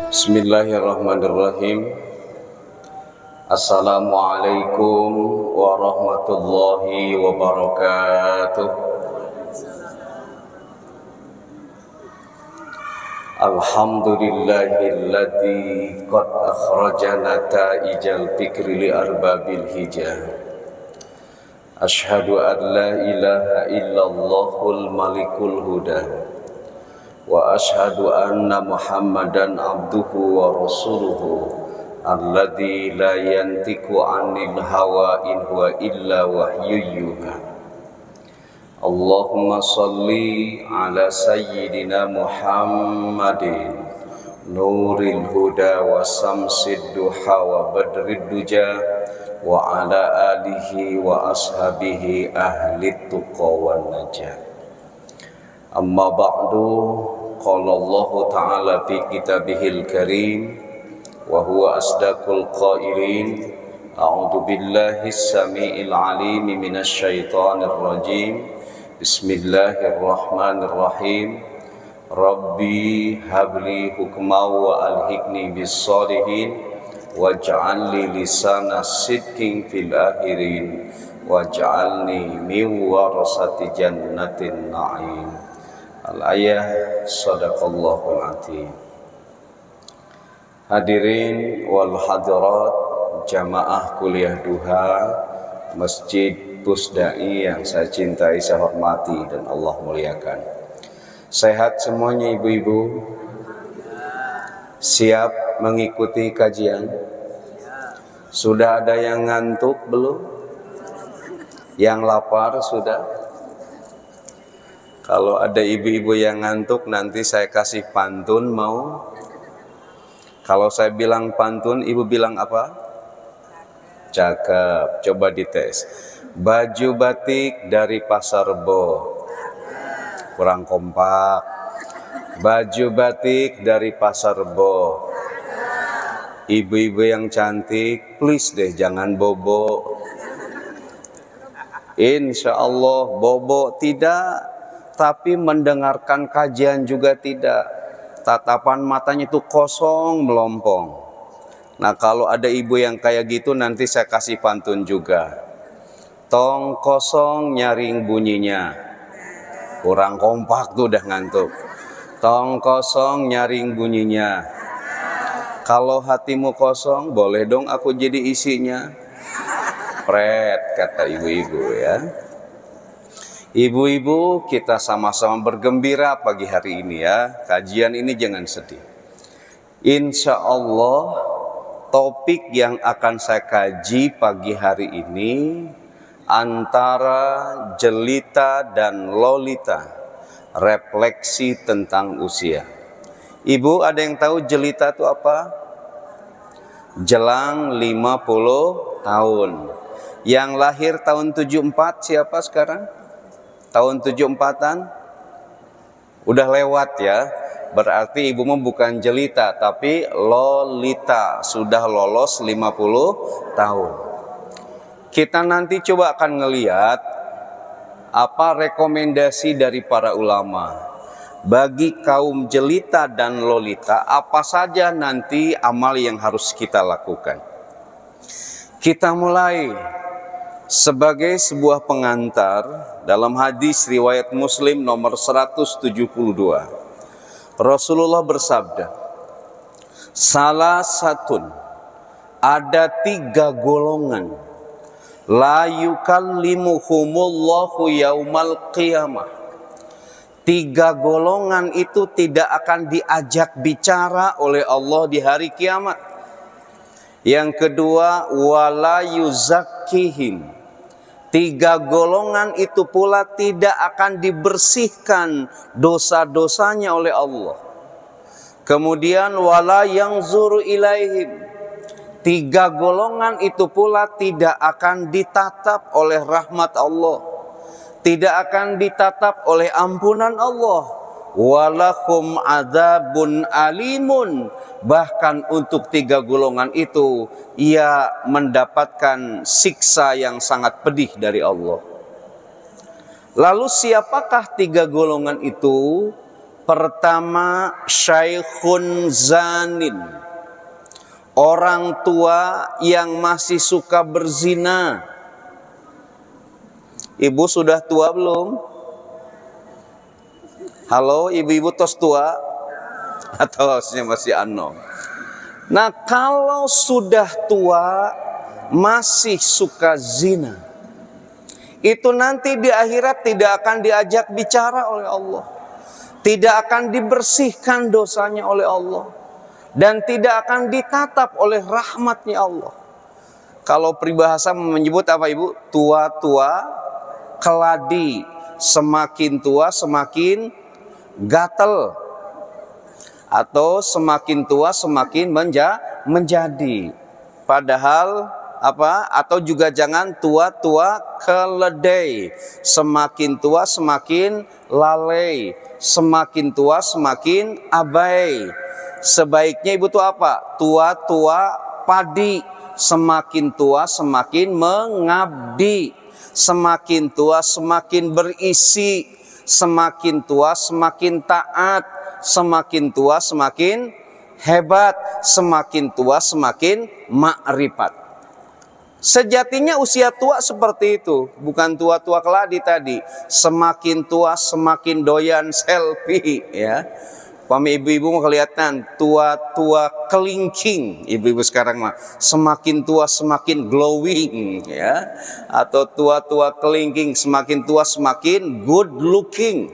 Bismillahirrahmanirrahim. Assalamualaikum warahmatullahi wabarakatuh. Alhamdulillahilladzi qad akhrajana ta'ijal fikri li arbabil hijah. Ashhadu an la ilaha illallahul malikul huda. Wa ashhadu anna Muhammadan abduhu wa rasuluhu alladzi la yantiqu 'anil hawa in huwa illa wahyuyyuha. Allahumma shalli ala sayyidina Muhammadin nuril huda wa samsid duha wa badrid duja wa ala alihi wa ashabihi ahli tuqa wan najah. Amma ba'du, qala Allah Ta'ala fi kitabihil karim wa huwa asdaqul qailin. A'udzu billahi as-sami'il 'alim minasy syaithanir rajim. Bismillahirrahmanirrahim. Rabbi habli hukma wa alhiqni bis shalihin waj'al li lisana sidqin fil akhirin waj'alni min warasati jannatin na'im. Al-ayah sadaqallahul azim. Hadirin wal hadirat jamaah kuliah duha Masjid Pusdai yang saya cintai, saya hormati dan Allah muliakan. Sehat semuanya ibu-ibu? Siap mengikuti kajian? Sudah ada yang ngantuk belum? Yang lapar sudah? Kalau ada ibu-ibu yang ngantuk, nanti saya kasih pantun, mau? Kalau saya bilang pantun, ibu bilang apa? Cakep, coba dites. Baju batik dari Pasar Rebo. Kurang kompak. Baju batik dari Pasar Rebo. Ibu-ibu yang cantik, please deh jangan bobo. Insya Allah bobo tidak. Tapi mendengarkan kajian juga tidak. Tatapan matanya itu kosong melompong. Nah kalau ada ibu yang kayak gitu, nanti saya kasih pantun juga. Tong kosong nyaring bunyinya. Kurang kompak tuh udah ngantuk. Tong kosong nyaring bunyinya. Kalau hatimu kosong, boleh dong aku jadi isinya. Pret, kata ibu-ibu ya. Ibu-ibu, kita sama-sama bergembira pagi hari ini ya. Kajian ini jangan sedih. Insya Allah topik yang akan saya kaji pagi hari ini antara jelita dan lolita, refleksi tentang usia. Ibu, ada yang tahu jelita itu apa? Jelang 50 tahun. Yang lahir tahun 74 siapa sekarang? Tahun 74-an udah lewat ya. Berarti ibu mah bukan jelita tapi lolita, sudah lolos 50 tahun. Kita nanti coba akan ngelihat apa rekomendasi dari para ulama bagi kaum jelita dan lolita, apa saja nanti amal yang harus kita lakukan. Kita mulai. Sebagai sebuah pengantar, dalam hadis riwayat Muslim nomor 172, Rasulullah bersabda, salah satun, ada 3 golongan, la yukallimuhumullahu yaumal qiyamah. 3 golongan itu tidak akan diajak bicara oleh Allah di hari kiamat. Yang kedua, wala yuzakkihim. 3 golongan itu pula tidak akan dibersihkan dosa-dosanya oleh Allah. Kemudian wala yanzuru ilaihim. 3 golongan itu pula tidak akan ditatap oleh rahmat Allah. Tidak akan ditatap oleh ampunan Allah. Walahum adzabun alimun. Bahkan untuk 3 golongan itu ia mendapatkan siksa yang sangat pedih dari Allah. Lalu siapakah 3 golongan itu? Pertama, syaikhun zanin, orang tua yang masih suka berzina. Ibu sudah tua belum? Halo, ibu-ibu tos tua? Atau masih ano? Nah, kalau sudah tua masih suka zina, itu nanti di akhirat tidak akan diajak bicara oleh Allah, tidak akan dibersihkan dosanya oleh Allah, dan tidak akan ditatap oleh rahmatnya Allah. Kalau peribahasa menyebut apa ibu? Tua-tua keladi, semakin tua semakin gatel, atau semakin tua semakin menjadi. Padahal apa? Atau juga jangan tua-tua keledai, semakin tua semakin lalai, semakin tua semakin abai. Sebaiknya ibu tuh apa? Tua-tua padi, semakin tua semakin mengabdi, semakin tua semakin berisi, semakin tua semakin taat, semakin tua semakin hebat, semakin tua semakin makrifat. Sejatinya usia tua seperti itu, bukan tua-tua keladi tadi. Semakin tua semakin doyan selfie, ya. Pami ibu-ibu mau kelihatan tua-tua kelingking, ibu-ibu sekarang mah semakin tua semakin glowing, ya. Atau tua-tua kelingking, semakin tua semakin good looking.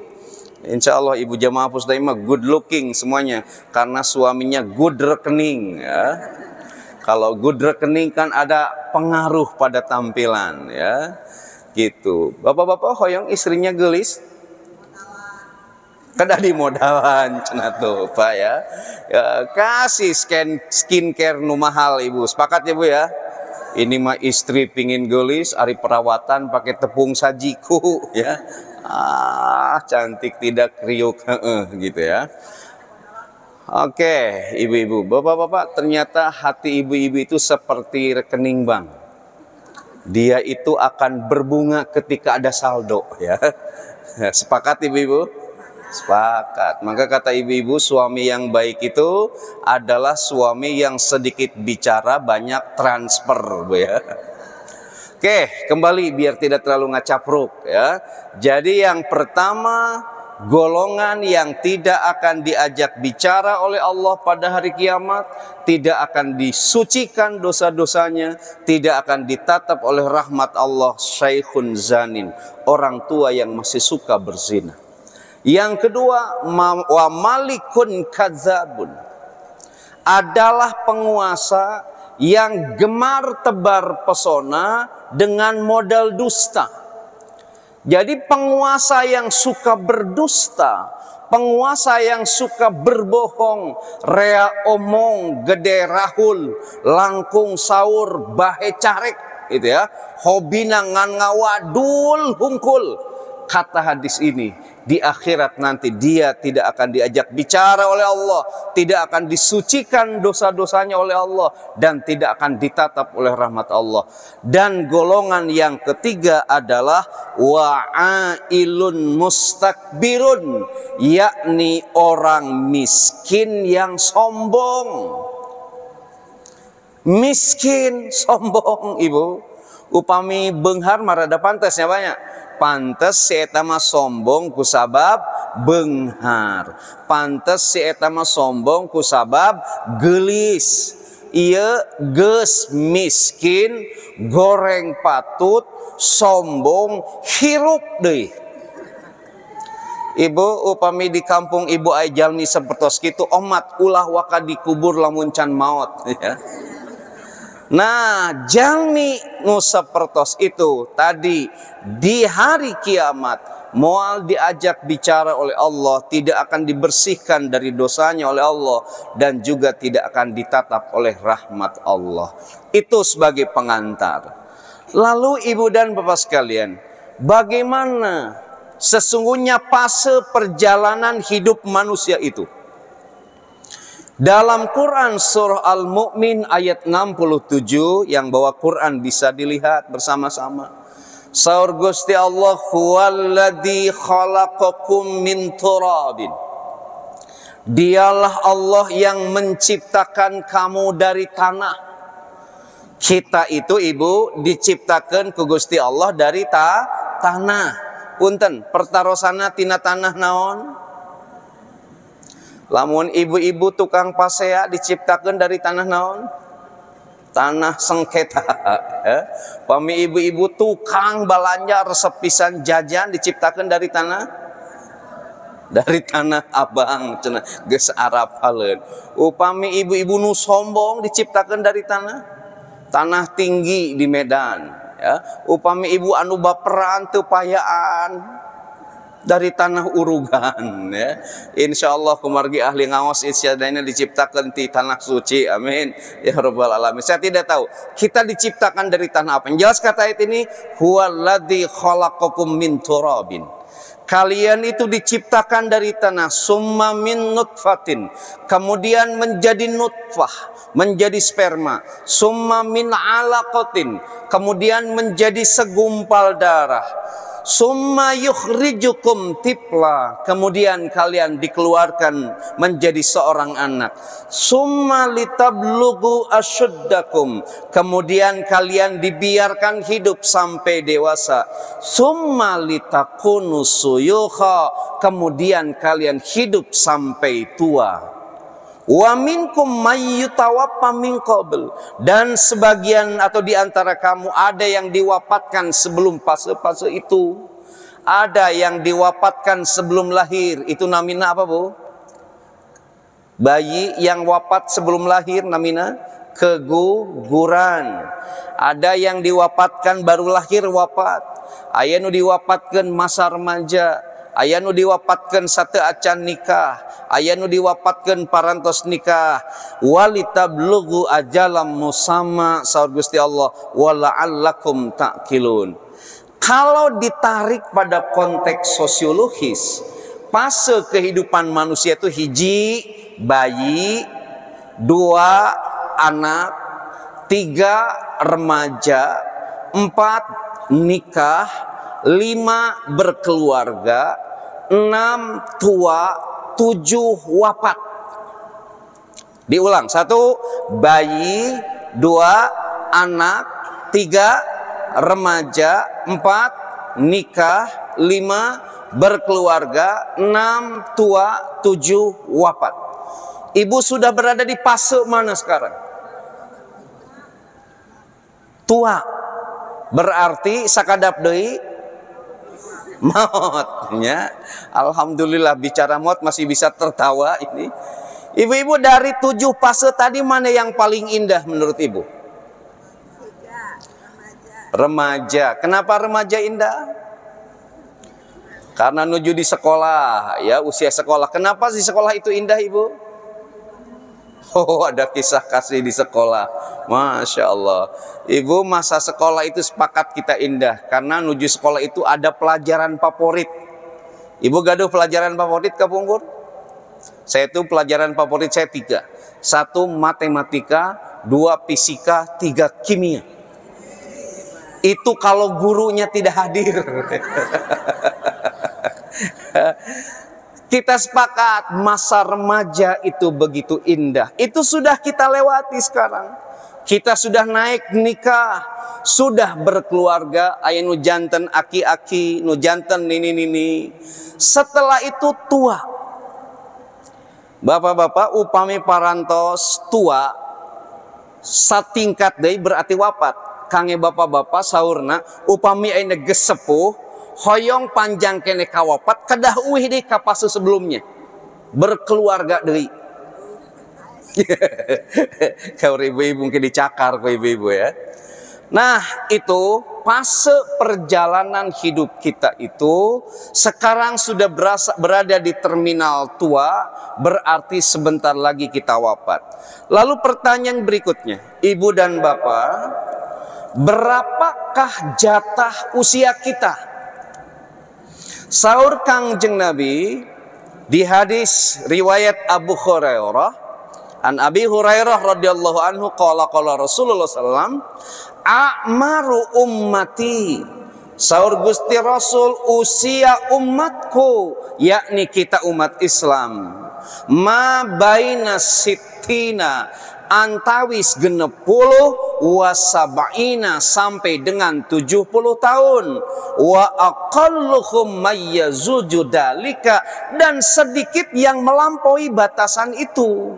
Insya Allah ibu jamaah pusdaimah good looking semuanya, karena suaminya good rekening, ya. Kalau good rekening kan ada pengaruh pada tampilan, ya. Gitu. Bapak-bapak hoyong istrinya gelis, kada di modalan cenah tuh Pak, ya. Kasih skincare nu mahal ibu. Sepakat ya Bu ya? Ini mah istri pingin gelis, hari perawatan pakai tepung sajiku, ya. Cantik tidak kriuk, gitu ya. Oke, ibu-ibu, bapak-bapak, ternyata hati ibu-ibu itu seperti rekening bank. Dia itu akan berbunga ketika ada saldo, ya. Sepakat ibu-ibu? Sepakat. Maka kata ibu-ibu, suami yang baik itu adalah suami yang sedikit bicara, banyak transfer, Bu, ya. Oke, kembali biar tidak terlalu ngacapruk, ya. Jadi yang pertama, golongan yang tidak akan diajak bicara oleh Allah pada hari kiamat, tidak akan disucikan dosa-dosanya, tidak akan ditatap oleh rahmat Allah, syaikhun zanin, orang tua yang masih suka berzina. Yang kedua, wa malikun kadzabun, adalah penguasa yang gemar tebar pesona dengan modal dusta. Jadi penguasa yang suka berdusta, penguasa yang suka berbohong, rea omong, gede rahul, langkung saur, bahe carek, gitu ya. Hobina ngan ngawadul hungkul. Kata hadis ini, di akhirat nanti dia tidak akan diajak bicara oleh Allah, tidak akan disucikan dosa-dosanya oleh Allah, dan tidak akan ditatap oleh rahmat Allah. Dan golongan yang ketiga adalah wa'ailun mustakbirun, yakni orang miskin yang sombong. Miskin, sombong, ibu. Upami beunghar marada pantesnya banyak. Pantes si eta mah sombong kusabab beunghar. Pantes si eta mah sombong kusabab geulis. Ieu geus miskin, goreng patut, sombong, hirup deui. Ibu upami di kampung ibu aya jalmi sapertos kitu, omat ulah waka dikubur lamun can maot, ya. Nah, jalmi nu sapertos itu tadi di hari kiamat moal diajak bicara oleh Allah, tidak akan dibersihkan dari dosanya oleh Allah, dan juga tidak akan ditatap oleh rahmat Allah. Itu sebagai pengantar. Lalu ibu dan bapak sekalian, bagaimana sesungguhnya fase perjalanan hidup manusia itu? Dalam Quran surah Al-Mu'min ayat 67, yang bawa Quran bisa dilihat bersama-sama. Saur Gusti Allah, huwaladzi khalaqakum min turabin. Dialah Allah yang menciptakan kamu dari tanah. Kita itu ibu diciptakan ku Gusti Allah dari tanah. Punten, pertarosana tina tanah naon? Lamun ibu-ibu tukang pasea diciptakan dari tanah naon? Tanah sengketa. Pami ibu-ibu tukang balanja resep pisan jajan diciptakan dari tanah abang cenah geus arapaleun. Upami ibu-ibu nu sombong diciptakan dari tanah tinggi di Medan, ya. Upami ibu anu baperan teu payaan dari tanah urugan, ya. Insyaallah kumargi ahli ngaos isyadana diciptakan di tanah suci, amin ya rabbal alamin. Saya tidak tahu kita diciptakan dari tanah apa. Yang jelas kata ayat ini, huwallazi khalaqakum min turabin. Kalian itu diciptakan dari tanah, summa min nutfatin, kemudian menjadi nutfah, menjadi sperma, summa min alaqatin, kemudian menjadi segumpal darah, summa yukhrijukum tifla, kemudian kalian dikeluarkan menjadi seorang anak, summa litablughu asyuddakum, kemudian kalian dibiarkan hidup sampai dewasa, summa litakunu suyukha, kemudian kalian hidup sampai tua. Wa minkum may yutawaffa min qabl, dan sebagian atau di antara kamu ada yang diwafatkan sebelum fase-fase itu. Ada yang diwafatkan sebelum lahir, itu namanya apa, Bu? Bayi yang wafat sebelum lahir namanya keguguran. Ada yang diwafatkan baru lahir wafat. Aya nu diwafatkan masa remaja, aya nu diwafatkan sate acan nikah, aya nu diwafatkan parantos nikah. Walitablughu ajalam musamma, saur Gusti Allah, wala'allakum ta'qilun. Kalau ditarik pada konteks sosiologis, fase kehidupan manusia itu hiji bayi, dua anak, tiga remaja, empat nikah, lima berkeluarga, enam tua, tujuh wafat. Diulang, satu bayi, dua anak, tiga remaja, empat nikah, lima berkeluarga, enam tua, tujuh wafat. Ibu sudah berada di fase mana sekarang? Tua. Berarti sakadap deui mautnya. Alhamdulillah bicara maut masih bisa tertawa ini. Ibu-ibu, dari 7 fase tadi mana yang paling indah menurut ibu? Remaja. Kenapa remaja indah? Karena menuju di sekolah, ya, usia sekolah. Kenapa di sekolah itu indah, ibu? Oh, ada kisah kasih di sekolah. Masya Allah. Ibu, masa sekolah itu sepakat kita indah, karena menuju sekolah itu ada pelajaran favorit. Ibu gaduh pelajaran favorit ke Pungkur? Saya itu pelajaran favorit saya 3. 1 matematika, 2 fisika, 3 kimia. Itu kalau gurunya tidak hadir. Kita sepakat masa remaja itu begitu indah. Itu sudah kita lewati sekarang. Kita sudah naik nikah, sudah berkeluarga, aya nu janten aki-aki, nu janten nini-nini. Setelah itu tua. Bapak-bapak, upami parantos tua satingkat deui berarti wafat. Kange bapak-bapak saurna, upami ayeuna geus sepuh, hoyong panjang kene kawapat, kedah uih deui ka fase sebelumnya. Berkeluarga deui. Kau ibu-ibu mungkin dicakar ku ibu-ibu ya. Nah, itu fase perjalanan hidup kita itu sekarang sudah berada di terminal tua, berarti sebentar lagi kita wafat. Lalu pertanyaan berikutnya, ibu dan bapak, berapakah jatah usia kita? Saur Kangjeng Nabi di hadis riwayat Abu Hurairah, an Abi Hurairah radhiyallahu anhu qala Rasulullah sallallahu a'maru ummati, saur Gusti Rasul, usia umatku, yakni kita umat Islam, ma baina sittina antawis 60 wasabaina sampai dengan 70 tahun, wa aqalluhum mayyazuju dalika, dan sedikit yang melampaui batasan itu.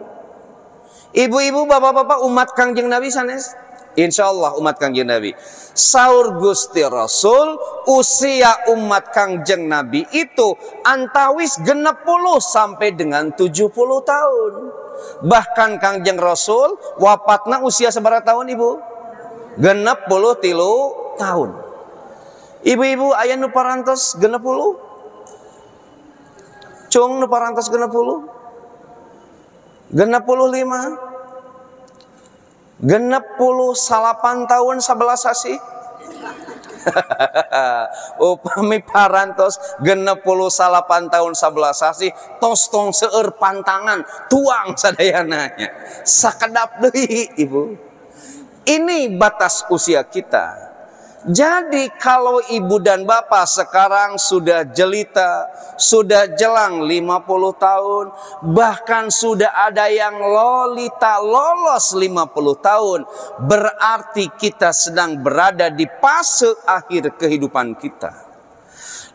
Ibu-ibu, bapak-bapak, umat Kangjeng Nabi sanes, insyaallah umat Kangjeng Nabi. Saur Gusti Rasul, usia umat Kangjeng Nabi itu antawis 60 sampai dengan 70 tahun. Bahkan Kangjeng Rasul wafatna usia seberapa tahun, Ibu? 63 tahun. Ibu-ibu, aya nu parantos 60? Cung nu parantos 60? 65? 68 tahun 11 sasi? Upami parantos 68 tahun 11 sasi, tos tong seueur pantangan tuang sadayananya sakedap deui, Ibu. Ini batas usia kita. Jadi kalau ibu dan bapak sekarang sudah jelita, sudah jelang 50 tahun, bahkan sudah ada yang lolita lolos 50 tahun, berarti kita sedang berada di fase akhir kehidupan kita.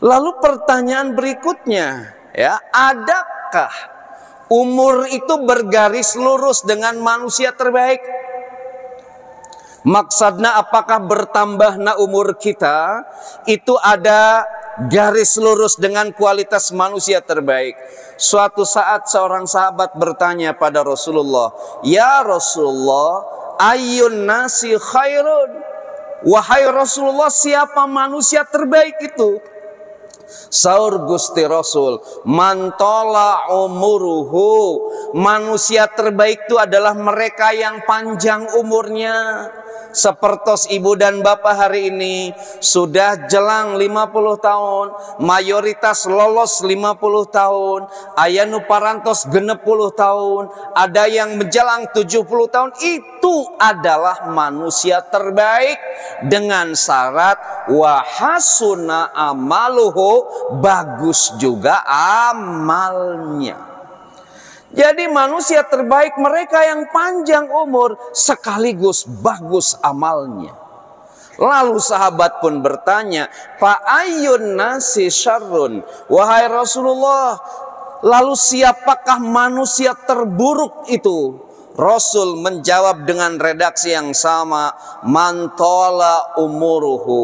Lalu pertanyaan berikutnya, ya, adakah umur itu bergaris lurus dengan manusia terbaik? Maksudnya apakah bertambahnya umur kita itu ada garis lurus dengan kualitas manusia terbaik? Suatu saat seorang sahabat bertanya pada Rasulullah, "Ya Rasulullah, ayyun nasi khairun?" Wahai Rasulullah, siapa manusia terbaik itu? Saur Gusti Rasul, mantola umuruhu, manusia terbaik itu adalah mereka yang panjang umurnya. Sepertos ibu dan bapak hari ini sudah jelang 50 tahun, mayoritas lolos 50 tahun, aya nu parantos 60 tahun, ada yang menjelang 70 tahun. Itu adalah manusia terbaik dengan syarat wahasuna amaluhu, bagus juga amalnya. Jadi manusia terbaik mereka yang panjang umur sekaligus bagus amalnya. Lalu sahabat pun bertanya, "Fa ayyun nasi syarrun?" Wahai Rasulullah, lalu siapakah manusia terburuk itu? Rasul menjawab dengan redaksi yang sama, mantola umuruhu,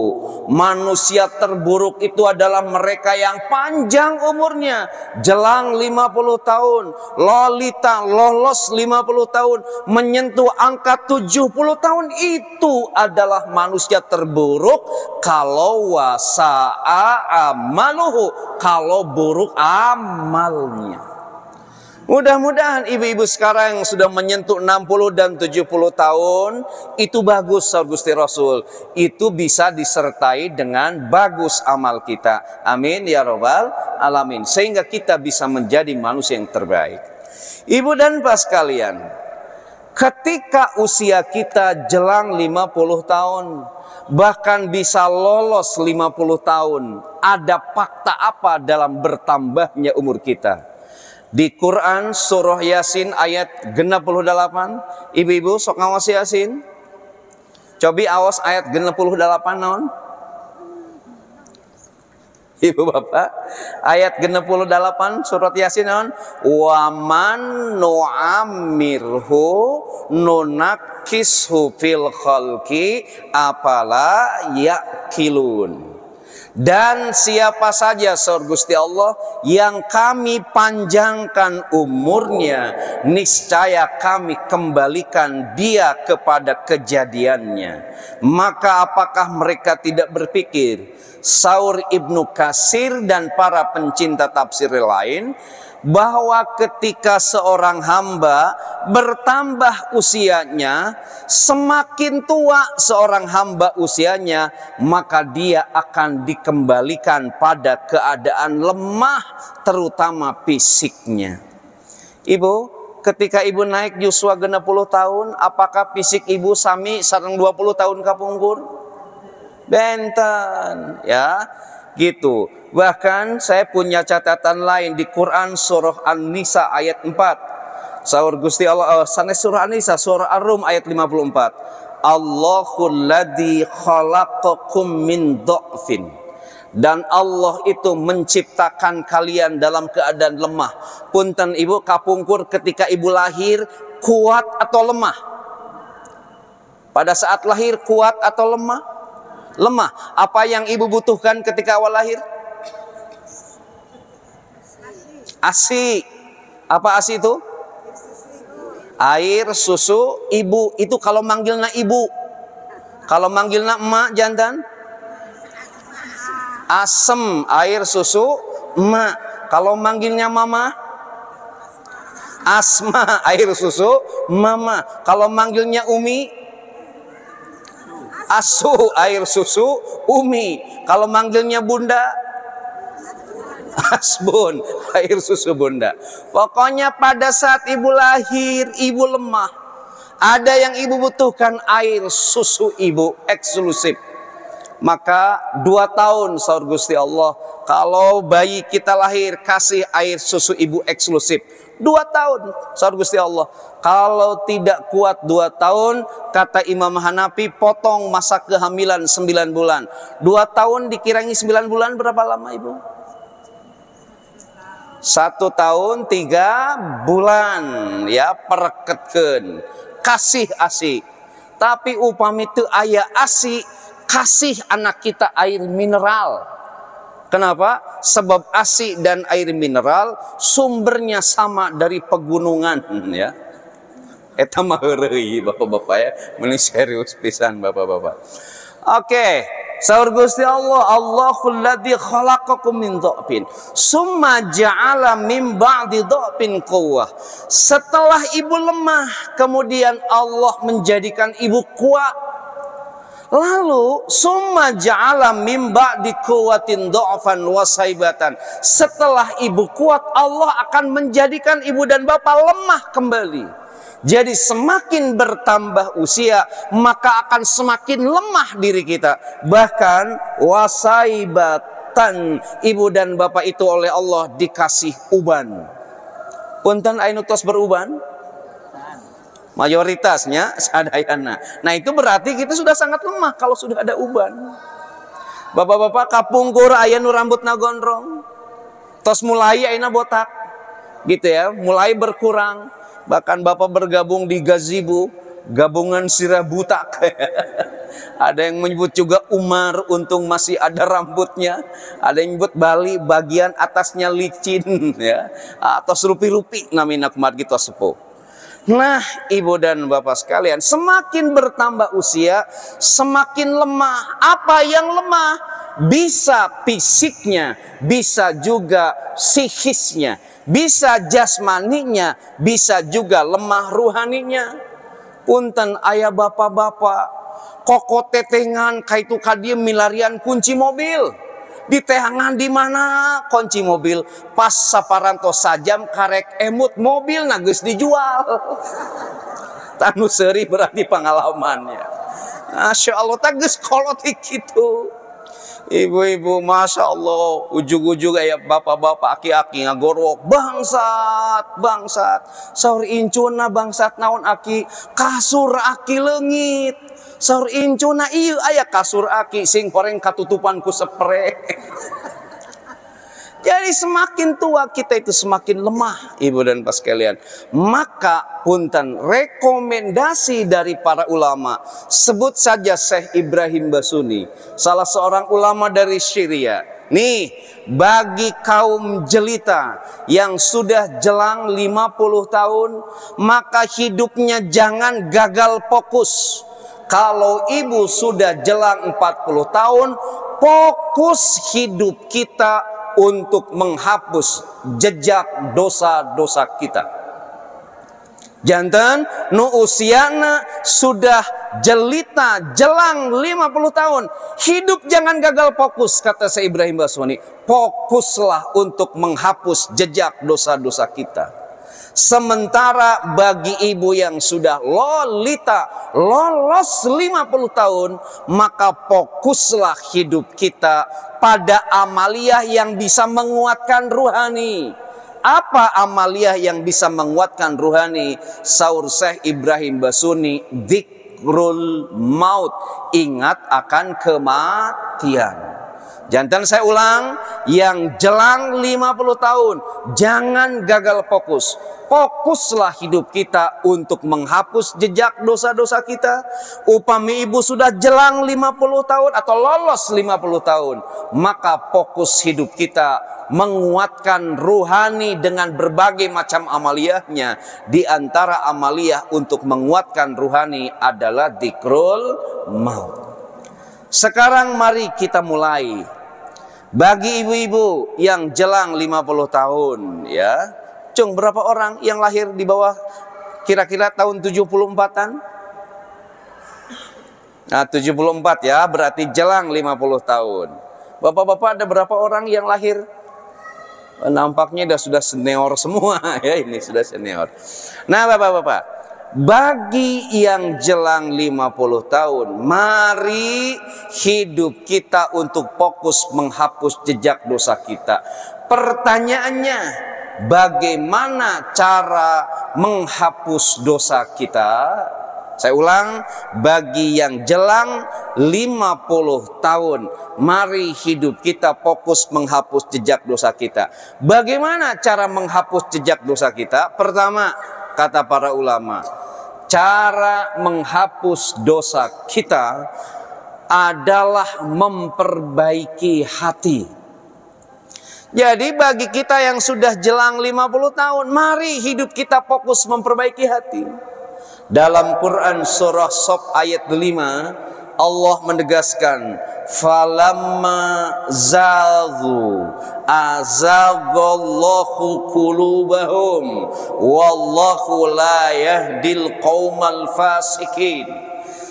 manusia terburuk itu adalah mereka yang panjang umurnya, jelang 50 tahun, lolita lolos 50 tahun, menyentuh angka 70 tahun. Itu adalah manusia terburuk kalau wasa'a amaluhu, kalau buruk amalnya. Mudah-mudahan ibu-ibu sekarang yang sudah menyentuh 60 dan 70 tahun itu bagus, saur Gusti Rasul. Itu bisa disertai dengan bagus amal kita. Amin ya robbal alamin. Sehingga kita bisa menjadi manusia yang terbaik. Ibu dan bapak sekalian, ketika usia kita jelang 50 tahun, bahkan bisa lolos 50 tahun, ada fakta apa dalam bertambahnya umur kita? Di Quran surah Yasin ayat 68, ibu-ibu sok ngawas Yasin. Cobi awas ayat 68 naon? Ibu bapak, ayat 68 surat Yasin naon? Wa man nu'ammirhu nunakkishu fil khalqi afala ya'qilun. Dan siapa saja, saur Gusti Allah, yang kami panjangkan umurnya, niscaya kami kembalikan dia kepada kejadiannya. Maka apakah mereka tidak berpikir? Saur Ibnu Katsir dan para pencinta tafsir lain, bahwa ketika seorang hamba bertambah usianya, semakin tua seorang hamba usianya, maka dia akan dikembalikan pada keadaan lemah, terutama fisiknya. Ibu, ketika ibu naik yuswa 60 tahun, apakah fisik ibu sami sareng 20 tahun kapungkur? Benten, ya. Gitu. Bahkan saya punya catatan lain di Quran surah An-Nisa ayat 4. Sahur Gusti Allah sanes surah An-Nisa surah Ar-Rum ayat 54. Allahul ladzi khalaqakum min dha'fin. Dan Allah itu menciptakan kalian dalam keadaan lemah. Punten ibu kapungkur, ketika ibu lahir kuat atau lemah? Pada saat lahir kuat atau lemah? Lemah. Apa yang ibu butuhkan ketika awal lahir? ASI. Apa ASI itu? Air susu ibu. Itu kalau manggilna ibu. Kalau manggilna emak jantan? Asem. Air susu emak. Kalau manggilnya mama? Asma. Air susu mama. Kalau manggilnya umi? Asu. Air susu umi. Kalau manggilnya bunda? Asbun. Air susu bunda. Pokoknya pada saat ibu lahir, ibu lemah. Ada yang ibu butuhkan air susu ibu eksklusif. Maka 2 tahun sahur Gusti Allah, kalau bayi kita lahir kasih air susu ibu eksklusif. 2 tahun sahur Gusti Allah. Kalau tidak kuat 2 tahun, kata Imam Hanafi, potong masa kehamilan 9 bulan. 2 tahun dikurangi 9 bulan berapa lama ibu? 1 tahun 3 bulan. Ya, pereketkeun. Kasih ASI. Tapi upami teu aya ASI, kasih anak kita air mineral. Kenapa? Sebab ASI dan air mineral sumbernya sama dari pegunungan, ya. Eta mah heureuy bapak-bapak ya, mending serius pisan bapak-bapak. Oke, sahur Gusti Allah, Allahul ladzi khalaqakum min dha'fin, summa ja'ala min ba'di dha'fin quwwah. Setelah ibu lemah, kemudian Allah menjadikan ibu kuat. Lalu summa ja'ala min ba'di quwwatin dha'fan wa saibatan. Setelah ibu kuat, Allah akan menjadikan ibu dan bapak lemah kembali. Jadi semakin bertambah usia, maka akan semakin lemah diri kita. Bahkan wasaibatan, ibu dan bapak itu oleh Allah dikasih uban. Punten anu tos beruban? Mayoritasnya sadayana. Nah itu berarti kita sudah sangat lemah kalau sudah ada uban. Bapak-bapak kapungkur aya nu rambutna gondrong, tos mulai ayeuna botak, gitu ya, mulai berkurang. Bahkan bapak bergabung di Gazibu, gabungan sirah butak. Ada yang menyebut juga Umar, untung masih ada rambutnya. Ada yang menyebut Bali, bagian atasnya licin, ya, atau serupi-rupi namina kumat gitu sepuh. Nah, ibu dan bapak sekalian, semakin bertambah usia, semakin lemah. Apa yang lemah? Bisa fisiknya, bisa juga psikisnya, bisa jasmaninya, bisa juga lemah ruhaninya. Punten aya bapak-bapak, koko tetengan kaitu kadia milarian kunci mobil. Di tehangan di mana kunci mobil, pas saparanto sajam karek emut mobil nageus dijual. Tanu seuri berarti pengalamannya. Masya Allah, tageus kolot kitu. Ibu-ibu, masya Allah, ujug-ujug aya bapak-bapak aki-aki ngagorok, bangsat, bangsat. Saur incuna bangsat naon aki, kasur aki leungit. Saur incuna ieu aya kasur aki sing horeng katutupan ku spray. Jadi semakin tua kita itu semakin lemah, ibu dan bapak sekalian. Maka punten rekomendasi dari para ulama, sebut saja Syekh Ibrahim Basuni, salah seorang ulama dari Syria. Nih, bagi kaum jelita yang sudah jelang 50 tahun, maka hidupnya jangan gagal fokus. Kalau ibu sudah jelang 40 tahun, fokus hidup kita untuk menghapus jejak dosa-dosa kita. Janten nu usiana sudah jelita jelang 50 tahun, hidup jangan gagal fokus, kata Syekh Ibrahim Basuni. Fokuslah untuk menghapus jejak dosa-dosa kita. Sementara bagi ibu yang sudah lolita, lolos 50 tahun, maka fokuslah hidup kita pada amaliyah yang bisa menguatkan ruhani. Apa amaliyah yang bisa menguatkan ruhani? Saur Syekh Ibrahim Basuni, dzikrul maut, ingat akan kematian. Jantan saya ulang, yang jelang 50 tahun, jangan gagal fokus. Fokuslah hidup kita untuk menghapus jejak dosa-dosa kita. Upami ibu sudah jelang 50 tahun atau lolos 50 tahun, maka fokus hidup kita menguatkan ruhani dengan berbagai macam amaliyahnya. Di antara amaliyah untuk menguatkan ruhani adalah dzikrul maut. Sekarang mari kita mulai. Bagi ibu-ibu yang jelang 50 tahun, ya. Cung, berapa orang yang lahir di bawah kira-kira tahun 74-an? Nah, 74 ya, berarti jelang 50 tahun. Bapak-bapak ada berapa orang yang lahir? Nampaknya sudah senior semua ya, ini sudah senior. Nah, bapak-bapak, bagi yang jelang 50 tahun, mari hidup kita untuk fokus menghapus jejak dosa kita. Pertanyaannya, bagaimana cara menghapus dosa kita? Saya ulang, bagi yang jelang 50 tahun, mari hidup kita fokus menghapus jejak dosa kita. Bagaimana cara menghapus jejak dosa kita? Pertama, kata para ulama, cara menghapus dosa kita adalah memperbaiki hati. Jadi bagi kita yang sudah jelang 50 tahun, mari hidup kita fokus memperbaiki hati. Dalam Quran surah Shaf ayat 5, Allah menegaskan, falamma zaghu azaghallahu qulubahum wallahu la yahdil qaumal fasikin.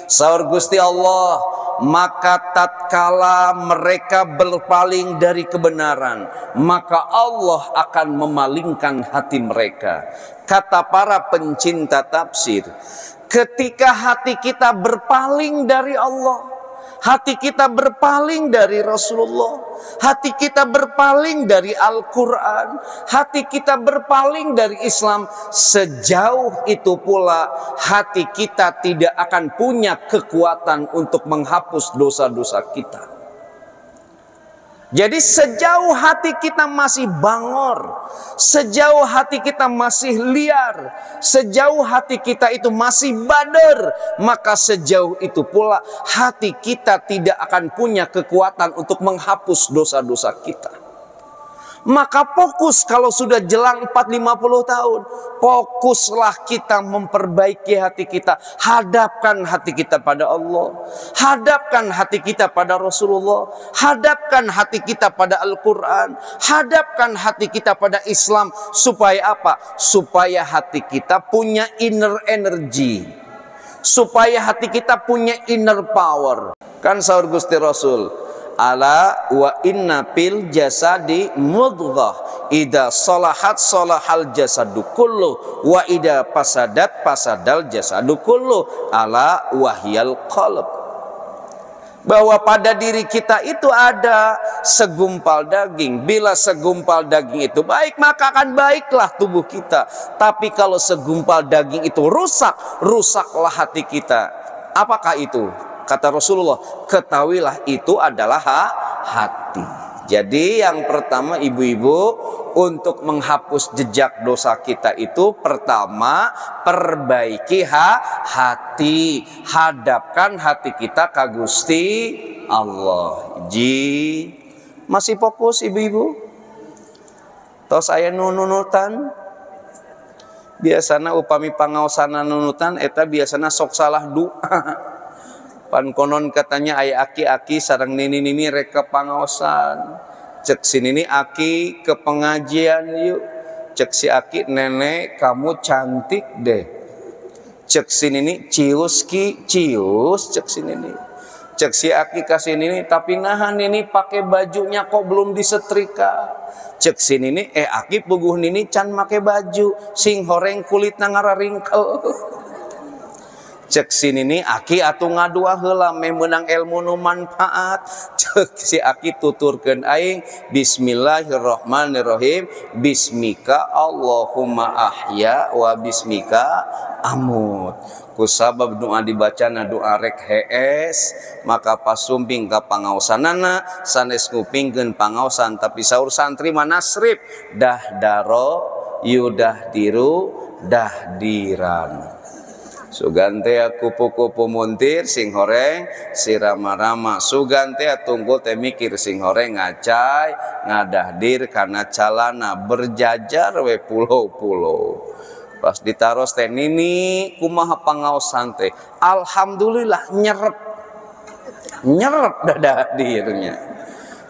Saur Gusti Allah, maka tatkala mereka berpaling dari kebenaran, maka Allah akan memalingkan hati mereka. Kata para pencinta tafsir, ketika hati kita berpaling dari Allah, hati kita berpaling dari Rasulullah, hati kita berpaling dari Al-Quran, hati kita berpaling dari Islam, sejauh itu pula hati kita tidak akan punya kekuatan untuk menghapus dosa-dosa kita. Jadi sejauh hati kita masih bangor, sejauh hati kita masih liar, sejauh hati kita itu masih badar, maka sejauh itu pula hati kita tidak akan punya kekuatan untuk menghapus dosa-dosa kita. Maka fokus kalau sudah jelang 40-50 tahun, fokuslah kita memperbaiki hati kita. Hadapkan hati kita pada Allah, hadapkan hati kita pada Rasulullah, hadapkan hati kita pada Al-Quran, hadapkan hati kita pada Islam. Supaya apa? Supaya hati kita punya inner energy, supaya hati kita punya inner power. Kan sahur Gusti Rasul, ala wa inna fil jasadi mudghah idza salahat salahal jasadu kullu wa idza fasadat fasadal jasadu kullu ala wahyal qalb. Bahwa pada diri kita itu ada segumpal daging. Bila segumpal daging itu baik, maka akan baiklah tubuh kita. Tapi kalau segumpal daging itu rusak, rusaklah hati kita. Apakah itu? Kata Rasulullah, ketahuilah itu adalah hati. Jadi yang pertama ibu-ibu, untuk menghapus jejak dosa kita itu pertama perbaiki hati. Hadapkan hati kita ka Gusti Allah. Ji, masih fokus ibu-ibu? Tos aya nunutan? Biasana upami pangaosana nunutan eta biasana sok salah doa. Pan konon katanya ayah aki-aki sareng nini-nini reka pangaosan. Cek si nini aki ke pengajian yuk. Cek si aki, nenek kamu cantik deh. Cek si nini cius ki cius, cek si nini. Cek si aki kasih ini, tapi nahan ini pakai bajunya kok belum disetrika. Cek si nini, aki puguh nini can make baju, sing horeng kulit nangara ringkel. Cek si nini, aki atuh ngadua heula menang ilmu nu manfaat. Cek si aki tuturkeun aing, bismillahirrahmanirrahim, bismika Allahumma ahya wa bismika amut. Kusabab doa dibacana doa rek hees, maka pasumping ka pangaosanana sanes ngupingkeun pangaosan, tapi saur santri manasrif dah daro yudah diru dah diran. Sugante kupu-kupu muntir sing horeng sirama-rama. Sugante tunggul teh mikir sing horeng ngacai ngadahdir kana calana berjajar we pulau-pulau. Pas ditaros teh nini kumaha pangaosan teh. Alhamdulillah nyerep dadadirnya.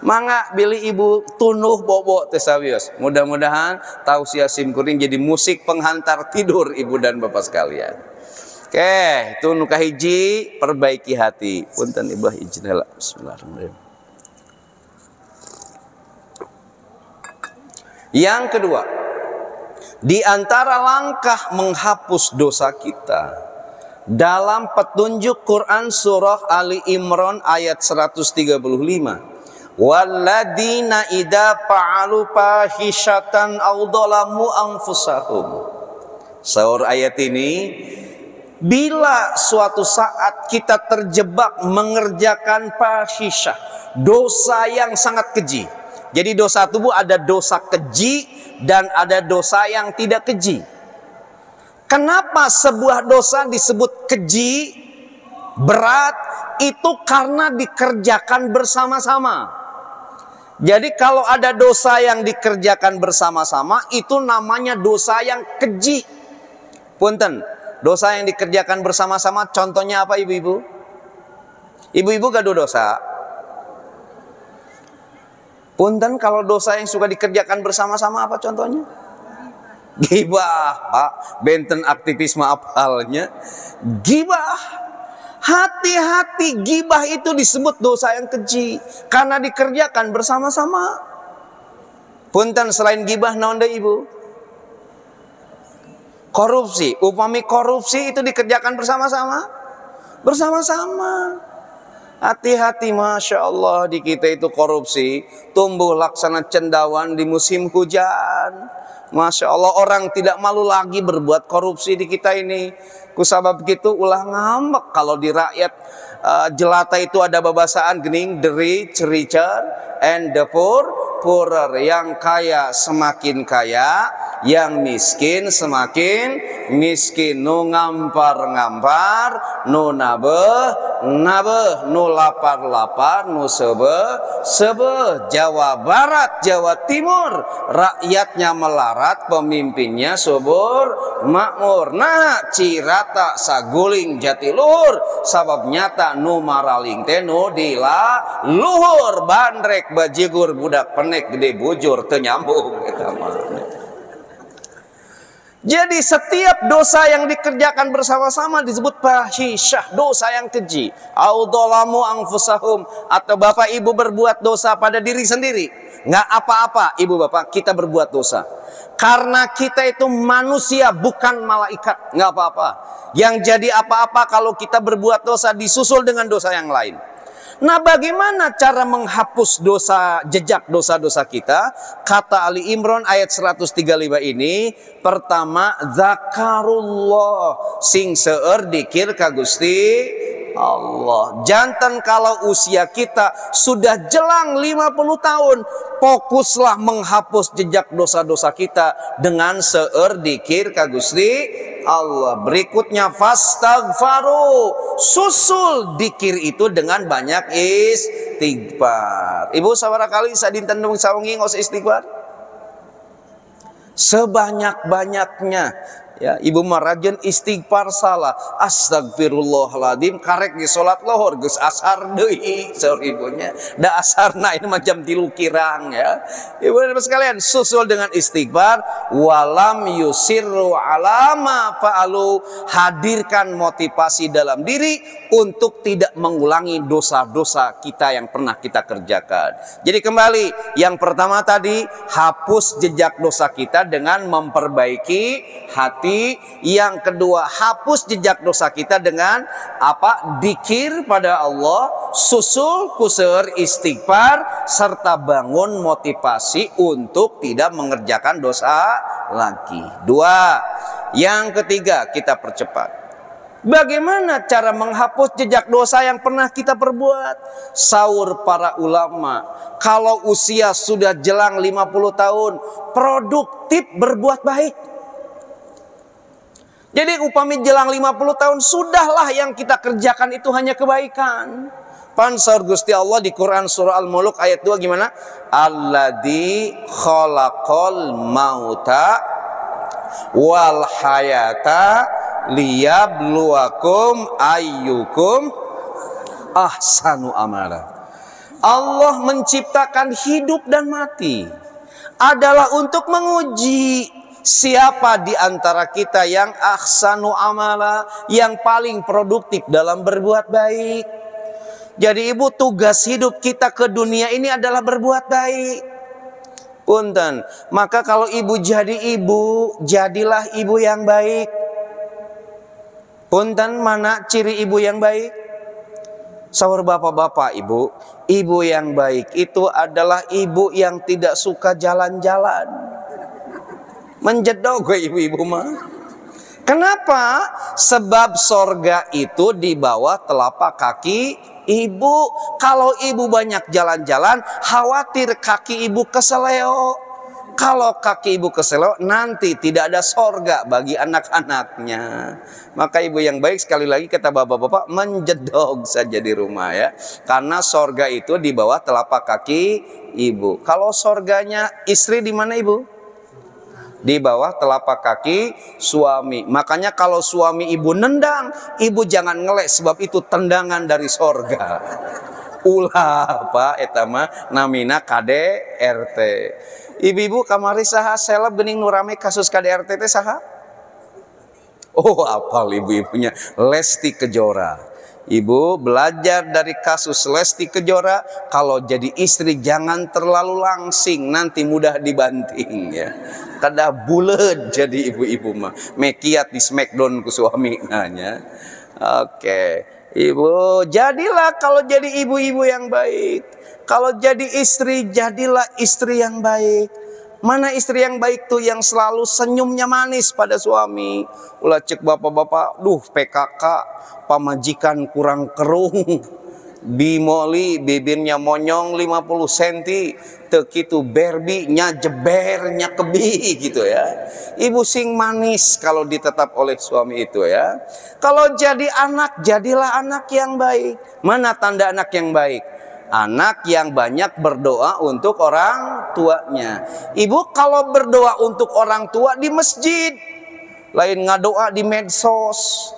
Mangga bili ibu tunuh bobo teh sawios. Mudah-mudahan tausiah simkuring jadi musik penghantar tidur ibu dan bapak sekalian. Oke, itu nu kahiji perbaiki hati. Punten ibu izin heula. Bismillahirrahmanirrahim. Yang kedua, di antara langkah menghapus dosa kita dalam petunjuk Quran surah Ali Imran ayat 135. Walladzina idza fa'alu fahishatan aw dhalamu anfusahum. Saur ayat ini, bila suatu saat kita terjebak mengerjakan fahisyah, dosa yang sangat keji. Jadi dosa tubuh ada dosa keji dan ada dosa yang tidak keji. Kenapa sebuah dosa disebut keji, berat? Itu karena dikerjakan bersama-sama. Jadi kalau ada dosa yang dikerjakan bersama-sama, itu namanya dosa yang keji. Punten, dosa yang dikerjakan bersama-sama contohnya apa ibu-ibu? Ibu-ibu gaduh dosa. Punten, kalau dosa yang suka dikerjakan bersama-sama apa contohnya? Gibah, Pak. Benten aktivisme apalnya. Gibah. Hati-hati, gibah itu disebut dosa yang keji karena dikerjakan bersama-sama. Punten, selain gibah naon deui ibu? Korupsi. Upami korupsi itu dikerjakan bersama-sama. Bersama-sama. Hati-hati, Masya Allah, di kita itu korupsi tumbuh laksana cendawan di musim hujan. Masya Allah, orang tidak malu lagi berbuat korupsi di kita ini. Kusabab gitu ulah ngambek kalau di rakyat jelata itu ada babasaan gening, the rich richer and the poor poorer. Yang kaya semakin kaya, yang miskin semakin miskin. Nu ngampar-ngampar, nu nabeh, nu lapar-lapar, nu sebeh. Jawa Barat, Jawa Timur, rakyatnya melarat, pemimpinnya subur makmur. Nah, cirata saguling jatiluhur, sabab nyata nu maraling teh nu dila luhur. Bandrek bajigur budak penek gede bujur teu nyambung eta mah. Jadi setiap dosa yang dikerjakan bersama-sama disebut fahisyah, dosa yang keji. Au dhalamu anfusahum, atau bapak ibu berbuat dosa pada diri sendiri. Nggak apa-apa ibu bapak, kita berbuat dosa. Karena kita itu manusia bukan malaikat, nggak apa-apa. Yang jadi apa-apa kalau kita berbuat dosa disusul dengan dosa yang lain. Nah, bagaimana cara menghapus dosa, jejak dosa-dosa kita? Kata Ali Imran ayat 135 ini, pertama, zakarullah, sing seueur dikir ka Gusti Allah. Jantan kalau usia kita sudah jelang 50 tahun, fokuslah menghapus jejak dosa-dosa kita dengan seueur dikir ka Gusti Allah. Berikutnya fastaghfaru, susul dikir itu dengan banyak istighfar. Ibu sabaraha kali sadinten sawengi ngos istighfar? Sebanyak-banyaknya. Ya, ibu marajen istighfar salah. Astagfirullahaladzim, karek di sholat lohor geus asar deui saur ibunya. Da asarna ini macam tilu kirang ya. Ibu-ibu sekalian, susul dengan istighfar, walam yusirru alama fa'alu, hadirkan motivasi dalam diri untuk tidak mengulangi dosa-dosa kita yang pernah kita kerjakan. Jadi kembali, yang pertama tadi, hapus jejak dosa kita dengan memperbaiki hati. Yang kedua, hapus jejak dosa kita dengan apa? Dzikir pada Allah, susul kuseur istighfar, serta bangun motivasi untuk tidak mengerjakan dosa lagi. Dua. Yang ketiga, kita percepat. Bagaimana cara menghapus jejak dosa yang pernah kita perbuat? Saur para ulama, kalau usia sudah jelang 50 tahun, produktif berbuat baik. Jadi upami jelang 50 tahun, sudahlah yang kita kerjakan itu hanya kebaikan. Pansar Gusti Allah di Quran surah Al-Mulk ayat 2 gimana? Alladzi khalaqal mauta wal hayata liyabluwakum ayyukum ahsanu amala. Allah menciptakan hidup dan mati adalah untuk menguji siapa di antara kita yang ahsanu amala, yang paling produktif dalam berbuat baik. Jadi ibu, tugas hidup kita ke dunia ini adalah berbuat baik. Punten, maka kalau ibu jadi ibu, jadilah ibu yang baik. Punten, mana ciri ibu yang baik? Saur bapak-bapak, ibu, ibu yang baik itu adalah ibu yang tidak suka jalan-jalan. Menjedok gue ibu-ibu mah. Kenapa? Sebab sorga itu di bawah telapak kaki ibu. Kalau ibu banyak jalan-jalan, khawatir kaki ibu keseleo. Kalau kaki ibu keseleo, nanti tidak ada sorga bagi anak-anaknya. Maka ibu yang baik, sekali lagi kata bapak-bapak, menjedok saja di rumah ya. Karena sorga itu di bawah telapak kaki ibu. Kalau sorganya istri di mana ibu? Di bawah telapak kaki suami. Makanya kalau suami ibu nendang, ibu jangan ngelek, sebab itu tendangan dari sorga. Ulah pak etama namina KDRT. Ibu-ibu kamari saha seleb gening nurame kasus KDRT teh saha? Oh, apal ibu-ibunya, Lesti Kejora. Ibu belajar dari kasus Lesti Kejora, kalau jadi istri jangan terlalu langsing, nanti mudah dibanting ya. Kada bulet jadi ibu-ibu mah, mekiat di smackdown ku suami nanya. Oke, ibu jadilah kalau jadi ibu-ibu yang baik. Kalau jadi istri, jadilah istri yang baik. Mana istri yang baik tuh, yang selalu senyumnya manis pada suami. Ulah cek bapak-bapak, duh PKK, pamajikan kurang kerung, bimoli bibirnya monyong 50 cm, teu kitu berbi nya jeber nya kebi gitu ya. Ibu sing manis kalau ditetap oleh suami itu ya. Kalau jadi anak, jadilah anak yang baik. Mana tanda anak yang baik? Anak yang banyak berdoa untuk orang tuanya. Ibu kalau berdoa untuk orang tua di masjid, lain ngadoa di medsos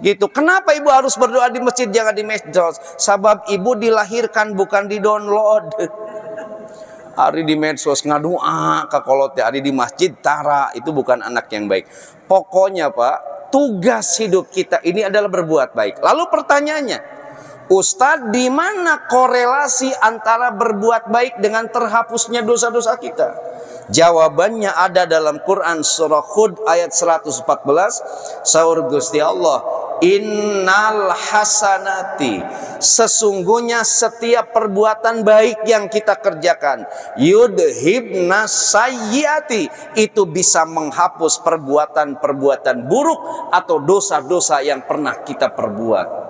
gitu. Kenapa ibu harus berdoa di masjid, jangan di medsos? Sebab ibu dilahirkan bukan di download. Hari di medsos ngadoa kakolot, hari di masjid tara, itu bukan anak yang baik. Pokoknya pak, tugas hidup kita ini adalah berbuat baik. Lalu pertanyaannya, Ustadz, di mana korelasi antara berbuat baik dengan terhapusnya dosa-dosa kita? Jawabannya ada dalam Quran surah Hud ayat 114. Saur Gusti Allah, innal hasanati, sesungguhnya setiap perbuatan baik yang kita kerjakan, yudhibna sayyiati, itu bisa menghapus perbuatan-perbuatan buruk atau dosa-dosa yang pernah kita perbuat.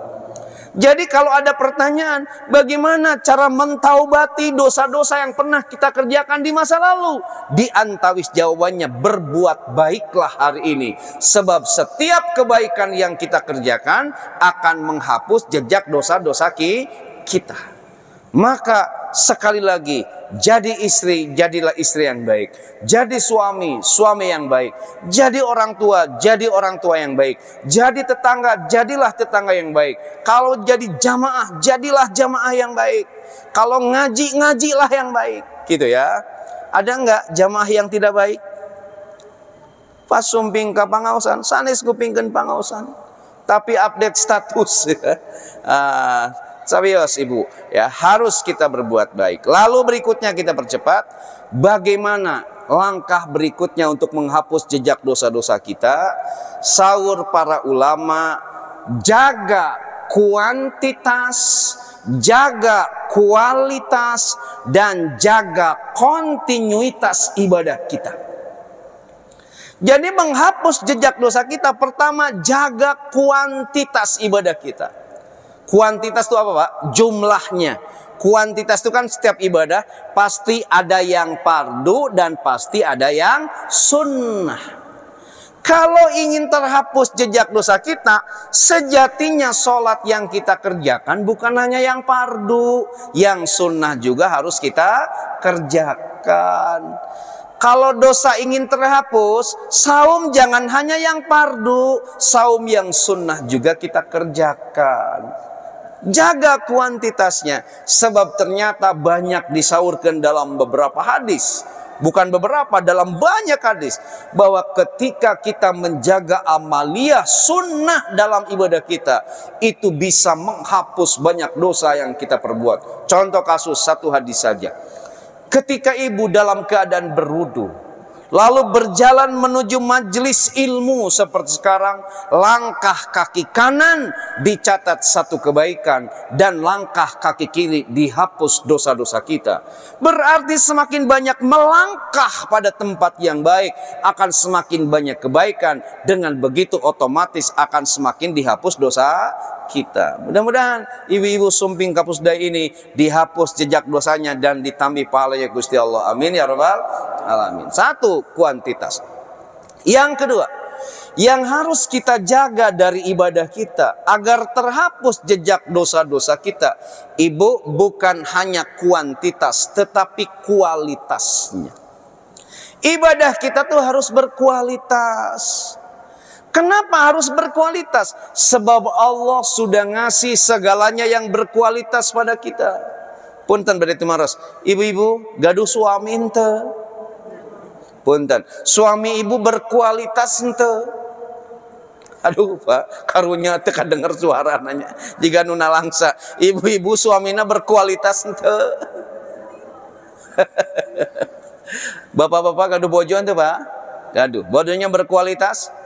Jadi kalau ada pertanyaan, bagaimana cara mentaubati dosa-dosa yang pernah kita kerjakan di masa lalu? Di antawis jawabannya, berbuat baiklah hari ini. Sebab setiap kebaikan yang kita kerjakan akan menghapus jejak dosa-dosa kita. Maka sekali lagi, jadi istri, jadilah istri yang baik. Jadi suami, suami yang baik. Jadi orang tua, jadi orang tua yang baik. Jadi tetangga, jadilah tetangga yang baik. Kalau jadi jamaah, jadilah jamaah yang baik. Kalau ngaji, ngajilah yang baik. Gitu ya. Ada enggak jamaah yang tidak baik? Pas sumping ke pangausan, sanes kupingkeun pangausan. Tapi update status. Sabios ibu, ya harus kita berbuat baik. Lalu berikutnya kita percepat, bagaimana langkah berikutnya untuk menghapus jejak dosa-dosa kita? Sahur para ulama, jaga kuantitas, jaga kualitas, dan jaga kontinuitas ibadah kita. Jadi menghapus jejak dosa kita, pertama jaga kuantitas ibadah kita. Kuantitas itu apa Pak? Jumlahnya. Kuantitas itu kan setiap ibadah pasti ada yang fardu dan pasti ada yang sunnah. Kalau ingin terhapus jejak dosa kita, sejatinya sholat yang kita kerjakan bukan hanya yang fardu, yang sunnah juga harus kita kerjakan. Kalau dosa ingin terhapus, saum jangan hanya yang fardu, saum yang sunnah juga kita kerjakan. Jaga kuantitasnya, sebab ternyata banyak disaurkan dalam beberapa hadis. Bukan beberapa, dalam banyak hadis. Bahwa ketika kita menjaga amaliyah sunnah dalam ibadah kita, itu bisa menghapus banyak dosa yang kita perbuat. Contoh kasus, satu hadis saja. Ketika ibu dalam keadaan berwudu, lalu berjalan menuju majelis ilmu seperti sekarang, langkah kaki kanan dicatat satu kebaikan dan langkah kaki kiri dihapus dosa-dosa kita. Berarti semakin banyak melangkah pada tempat yang baik, akan semakin banyak kebaikan. Dengan begitu otomatis akan semakin dihapus dosa kita. Mudah-mudahan ibu-ibu sumping kapusda ini dihapus jejak dosanya dan ditambah pahalanya Gusti Allah. Amin ya rabbal alamin. Satu, kuantitas. Yang kedua, yang harus kita jaga dari ibadah kita agar terhapus jejak dosa-dosa kita, ibu, bukan hanya kuantitas tetapi kualitasnya. Ibadah kita tuh harus berkualitas. Kenapa harus berkualitas? Sebab Allah sudah ngasih segalanya yang berkualitas pada kita. Punten berarti maros. Ibu-ibu gaduh suami ente. Punten. Suami ibu berkualitas ente. Aduh Pak, karunya teu kadenger suara nanya. Jika nuna langsa, ibu-ibu suamina berkualitas ente. Bapak-bapak gaduh bojo ente Pak? Gaduh, bodohnya berkualitas?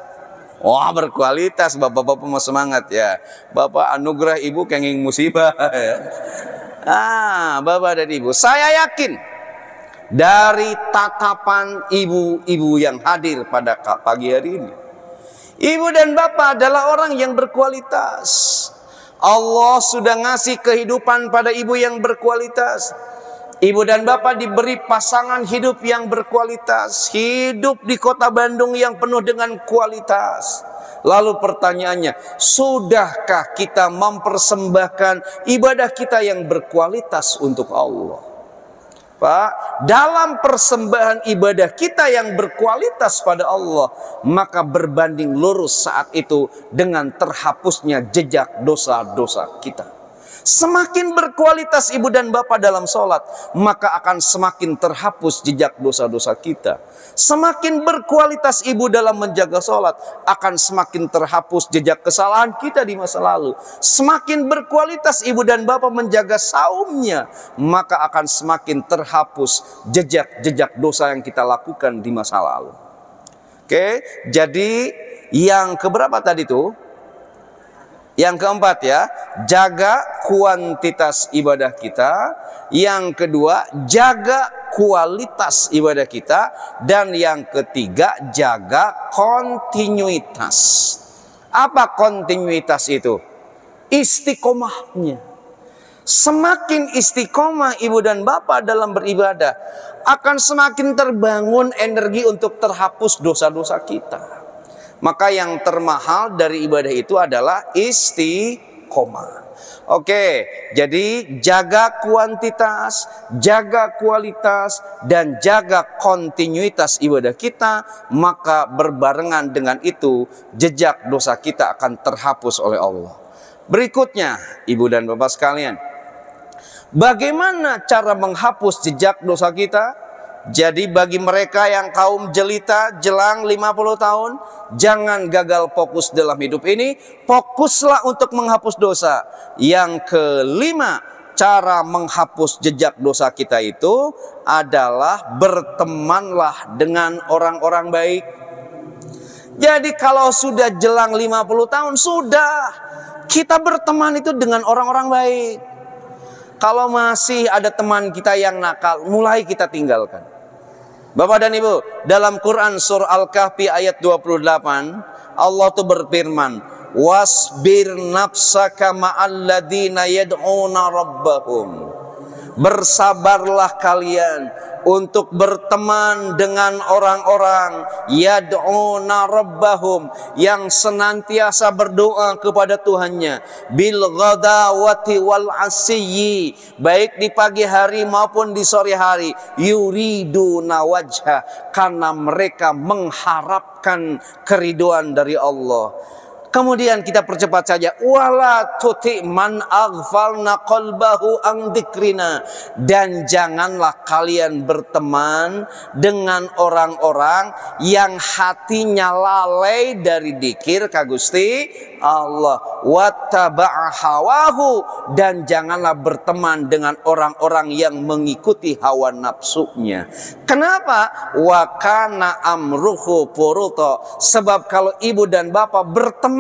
Wah, berkualitas. Bapak-bapak mau semangat ya. Bapak anugerah ibu kenging musibah ya. Bapak dan ibu, saya yakin dari tatapan ibu-ibu yang hadir pada pagi hari ini, ibu dan bapak adalah orang yang berkualitas. Allah sudah ngasih kehidupan pada ibu yang berkualitas. Ibu dan bapak diberi pasangan hidup yang berkualitas, hidup di kota Bandung yang penuh dengan kualitas. Lalu pertanyaannya, sudahkah kita mempersembahkan ibadah kita yang berkualitas untuk Allah? Pak, dalam persembahan ibadah kita yang berkualitas pada Allah, maka berbanding lurus saat itu dengan terhapusnya jejak dosa-dosa kita. Semakin berkualitas ibu dan bapak dalam sholat, maka akan semakin terhapus jejak dosa-dosa kita. Semakin berkualitas ibu dalam menjaga sholat, akan semakin terhapus jejak kesalahan kita di masa lalu. Semakin berkualitas ibu dan bapak menjaga saumnya, maka akan semakin terhapus jejak-jejak dosa yang kita lakukan di masa lalu. Oke, jadi yang keberapa tadi tuh? Yang keempat ya, jaga kuantitas ibadah kita. Yang kedua, jaga kualitas ibadah kita. Dan yang ketiga, jaga kontinuitas. Apa kontinuitas itu? Istiqomahnya. Semakin istiqomah ibu dan bapak dalam beribadah, akan semakin terbangun energi untuk terhapus dosa-dosa kita. Maka yang termahal dari ibadah itu adalah istiqomah. istiqomah. Oke, jadi jaga kuantitas, jaga kualitas, dan jaga kontinuitas ibadah kita, maka berbarengan dengan itu jejak dosa kita akan terhapus oleh Allah. Berikutnya, ibu dan bapak sekalian, bagaimana cara menghapus jejak dosa kita? Jadi bagi mereka yang kaum jelita jelang 50 tahun, jangan gagal fokus dalam hidup ini, fokuslah untuk menghapus dosa. Yang kelima, cara menghapus jejak dosa kita itu adalah bertemanlah dengan orang-orang baik. Jadi kalau sudah jelang 50 tahun, sudah kita berteman itu dengan orang-orang baik. Kalau masih ada teman kita yang nakal, mulai kita tinggalkan. Bapak dan Ibu, dalam Quran surah Al-Kahfi ayat 28, Allah tuh berfirman, "Wasbir nafsaka ma'alladina yad'una rabbahum." Bersabarlah kalian untuk berteman dengan orang-orang yad'una rabbahum, yang senantiasa berdoa kepada Tuhannya, bil ghadawati wal asiyyi, baik di pagi hari maupun di sore hari, yuriduna wajha, karena mereka mengharapkan keriduan dari Allah. Kemudian kita percepat saja, wala tuti man aghfalna qalbahu an dzikrina, dan janganlah kalian berteman dengan orang-orang yang hatinya lalai dari dzikir ka Gusti Allah, wattaba'a hawahu, dan janganlah berteman dengan orang-orang yang mengikuti hawa nafsunya. Kenapa? Wa kana amruhu furuta, sebab kalau ibu dan bapak berteman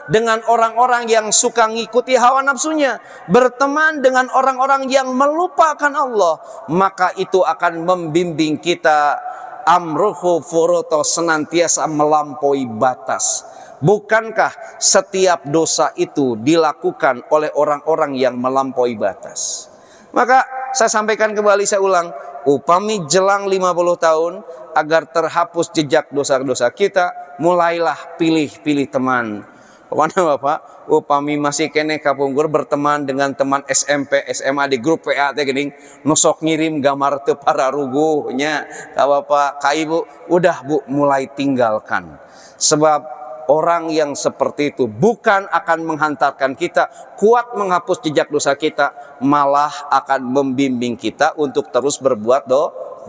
dengan orang-orang yang suka ngikuti hawa nafsunya, berteman dengan orang-orang yang melupakan Allah, maka itu akan membimbing kita amruhu furuta, senantiasa melampaui batas. Bukankah setiap dosa itu dilakukan oleh orang-orang yang melampaui batas? Maka saya sampaikan kembali, saya ulang, upami jelang 50 tahun, agar terhapus jejak dosa-dosa kita, mulailah pilih-pilih teman. Mana Bapak, upami masih kene kapungkur berteman dengan teman SMP, SMA di grup PA teh geuning, nusok ngirim gambar teu pararuguhnya ka Bapak, ka Ibu, udah Bu, mulai tinggalkan. Sebab orang yang seperti itu bukan akan menghantarkan kita kuat menghapus jejak dosa kita, malah akan membimbing kita untuk terus berbuat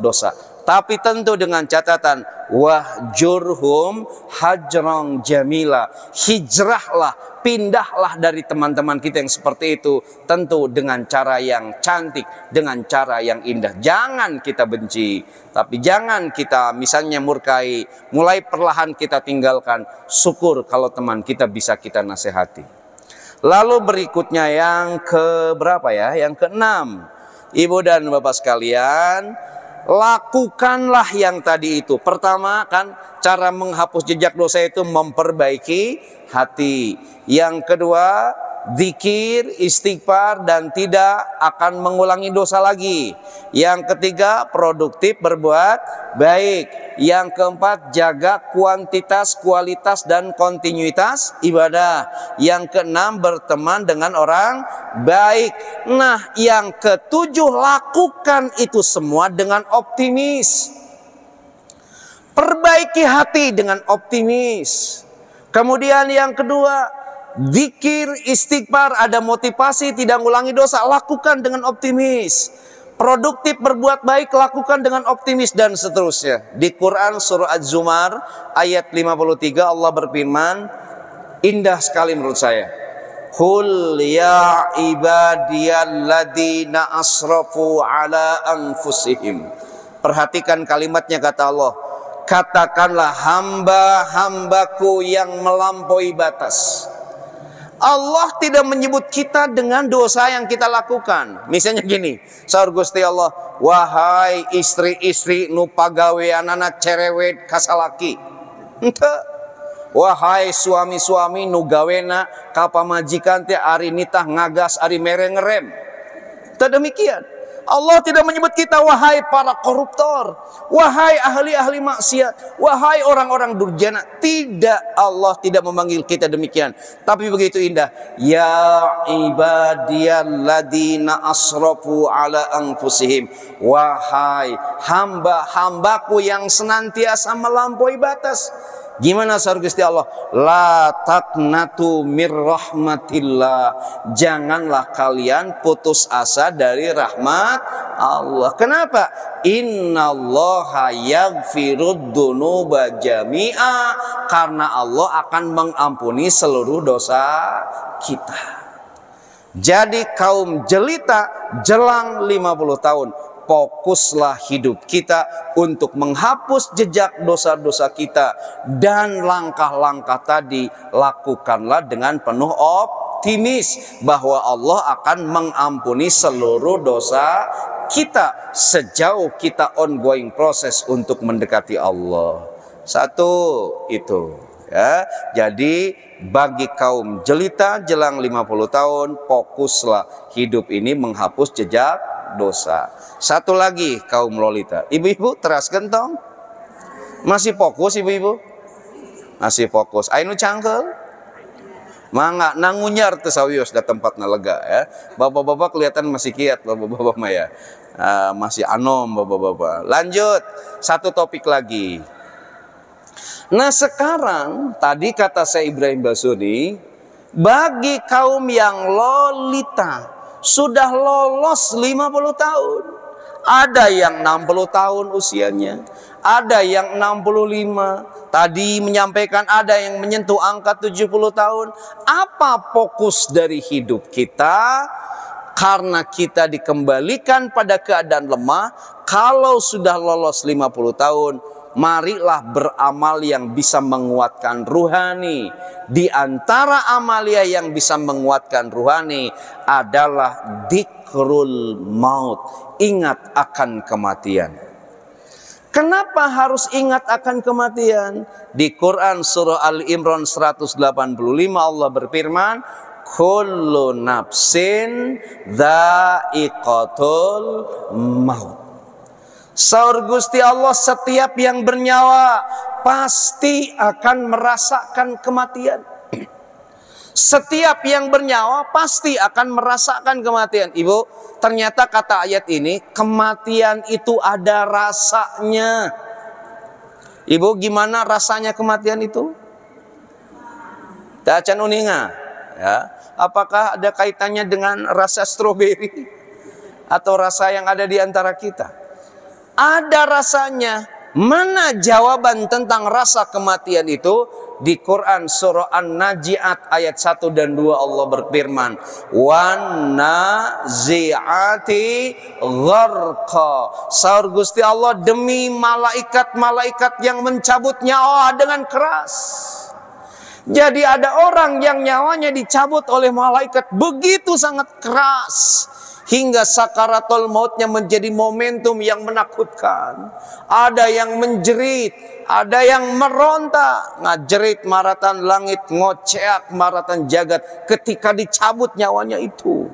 dosa. Tapi tentu dengan catatan, wahjurhum hajran jamila, hijrahlah, pindahlah dari teman-teman kita yang seperti itu, tentu dengan cara yang cantik, dengan cara yang indah. Jangan kita benci, tapi jangan kita misalnya murkai, mulai perlahan kita tinggalkan. Syukur kalau teman kita bisa kita nasihati. Lalu berikutnya yang ke berapa ya? Yang keenam, ibu dan bapak sekalian, lakukanlah yang tadi itu. Pertama kan cara menghapus jejak dosa itu memperbaiki hati. Yang kedua, zikir, istighfar, dan tidak akan mengulangi dosa lagi. Yang ketiga, produktif berbuat baik. Yang keempat, jaga kuantitas, kualitas, dan kontinuitas ibadah. Yang keenam, berteman dengan orang baik. Nah, yang ketujuh, lakukan itu semua dengan optimis. Perbaiki hati dengan optimis. Kemudian yang kedua, zikir, istighfar, ada motivasi, tidak mengulangi dosa, lakukan dengan optimis. Produktif berbuat baik, lakukan dengan optimis, dan seterusnya. Di Quran surah Az-Zumar ayat 53 Allah berfirman, indah sekali menurut saya. Qul ya ibadiyalladzina asrafu ala anfusihim. Perhatikan kalimatnya, kata Allah, katakanlah hamba-hambaku yang melampaui batas. Allah tidak menyebut kita dengan dosa yang kita lakukan. Misalnya gini, saur Gusti Allah, wahai istri-istri nu pagaweanana cerewet kasalaki. Henteu. Wahai suami-suami nu gawena ka pamajikan teh ari nitah ngagas ari mere ngerem. Teu demikian. Allah tidak menyebut kita wahai para koruptor, wahai ahli-ahli maksiat, wahai orang-orang durjana. Tidak, Allah tidak memanggil kita demikian. Tapi begitu indah. Ya ibadiyalladzina asrafu ala anfusihim. Wahai hamba-hambaku yang senantiasa melampaui batas. Gimana sahur Gusti Allah? La taqnatu mir rahmatillah. Janganlah kalian putus asa dari rahmat Allah. Kenapa? Innallaha yaghfirud dzunuba jami'a. Karena Allah akan mengampuni seluruh dosa kita. Jadi kaum jelita jelang 50 tahun, fokuslah hidup kita untuk menghapus jejak dosa-dosa kita. Dan langkah-langkah tadi lakukanlah dengan penuh optimis bahwa Allah akan mengampuni seluruh dosa kita sejauh kita ongoing proses untuk mendekati Allah. Satu itu ya. Jadi bagi kaum jelita jelang 50 tahun, fokuslah hidup ini menghapus jejak dosa. Satu lagi kaum lolita. Ibu-ibu teras gentong. Masih fokus ibu-ibu? Masih fokus. Ainu cangkel. Mangga nangunyar teu sawios da tempatna lega ya. Bapak-bapak kelihatan masih kiat bapak-bapak mah ya. Masih anom bapak-bapak. Lanjut, satu topik lagi. Nah sekarang tadi kata saya Ibrahim Basuni, bagi kaum yang lolita sudah lolos 50 tahun. Ada yang 60 tahun usianya, ada yang 65. Tadi menyampaikan ada yang menyentuh angka 70 tahun. Apa fokus dari hidup kita? Karena kita dikembalikan pada keadaan lemah. Kalau sudah lolos 50 tahun, marilah beramal yang bisa menguatkan ruhani. Di antara amalia yang bisa menguatkan ruhani adalah dzikrul maut, ingat akan kematian. Kenapa harus ingat akan kematian? Di Quran surah Al-Imran 185 Allah berfirman, kullu nafsin dha'iqatul maut. Saur Gusti Allah, setiap yang bernyawa pasti akan merasakan kematian. Setiap yang bernyawa pasti akan merasakan kematian. Ibu, ternyata kata ayat ini, kematian itu ada rasanya. Ibu, gimana rasanya kematian itu? Dacan uninga, ya. Apakah ada kaitannya dengan rasa stroberi atau rasa yang ada di antara kita? Ada rasanya. Mana jawaban tentang rasa kematian itu? Di Quran surah An-Naji'at ayat 1 dan 2 Allah berfirman, wan nazi'ati gharqa. Saur Gusti Allah, demi malaikat-malaikat yang mencabut nyawa dengan keras. Jadi ada orang yang nyawanya dicabut oleh malaikat begitu sangat keras, hingga sakaratul mautnya menjadi momentum yang menakutkan. Ada yang menjerit, ada yang meronta, ngajerit maratan langit, ngoceak maratan jagat ketika dicabut nyawanya itu.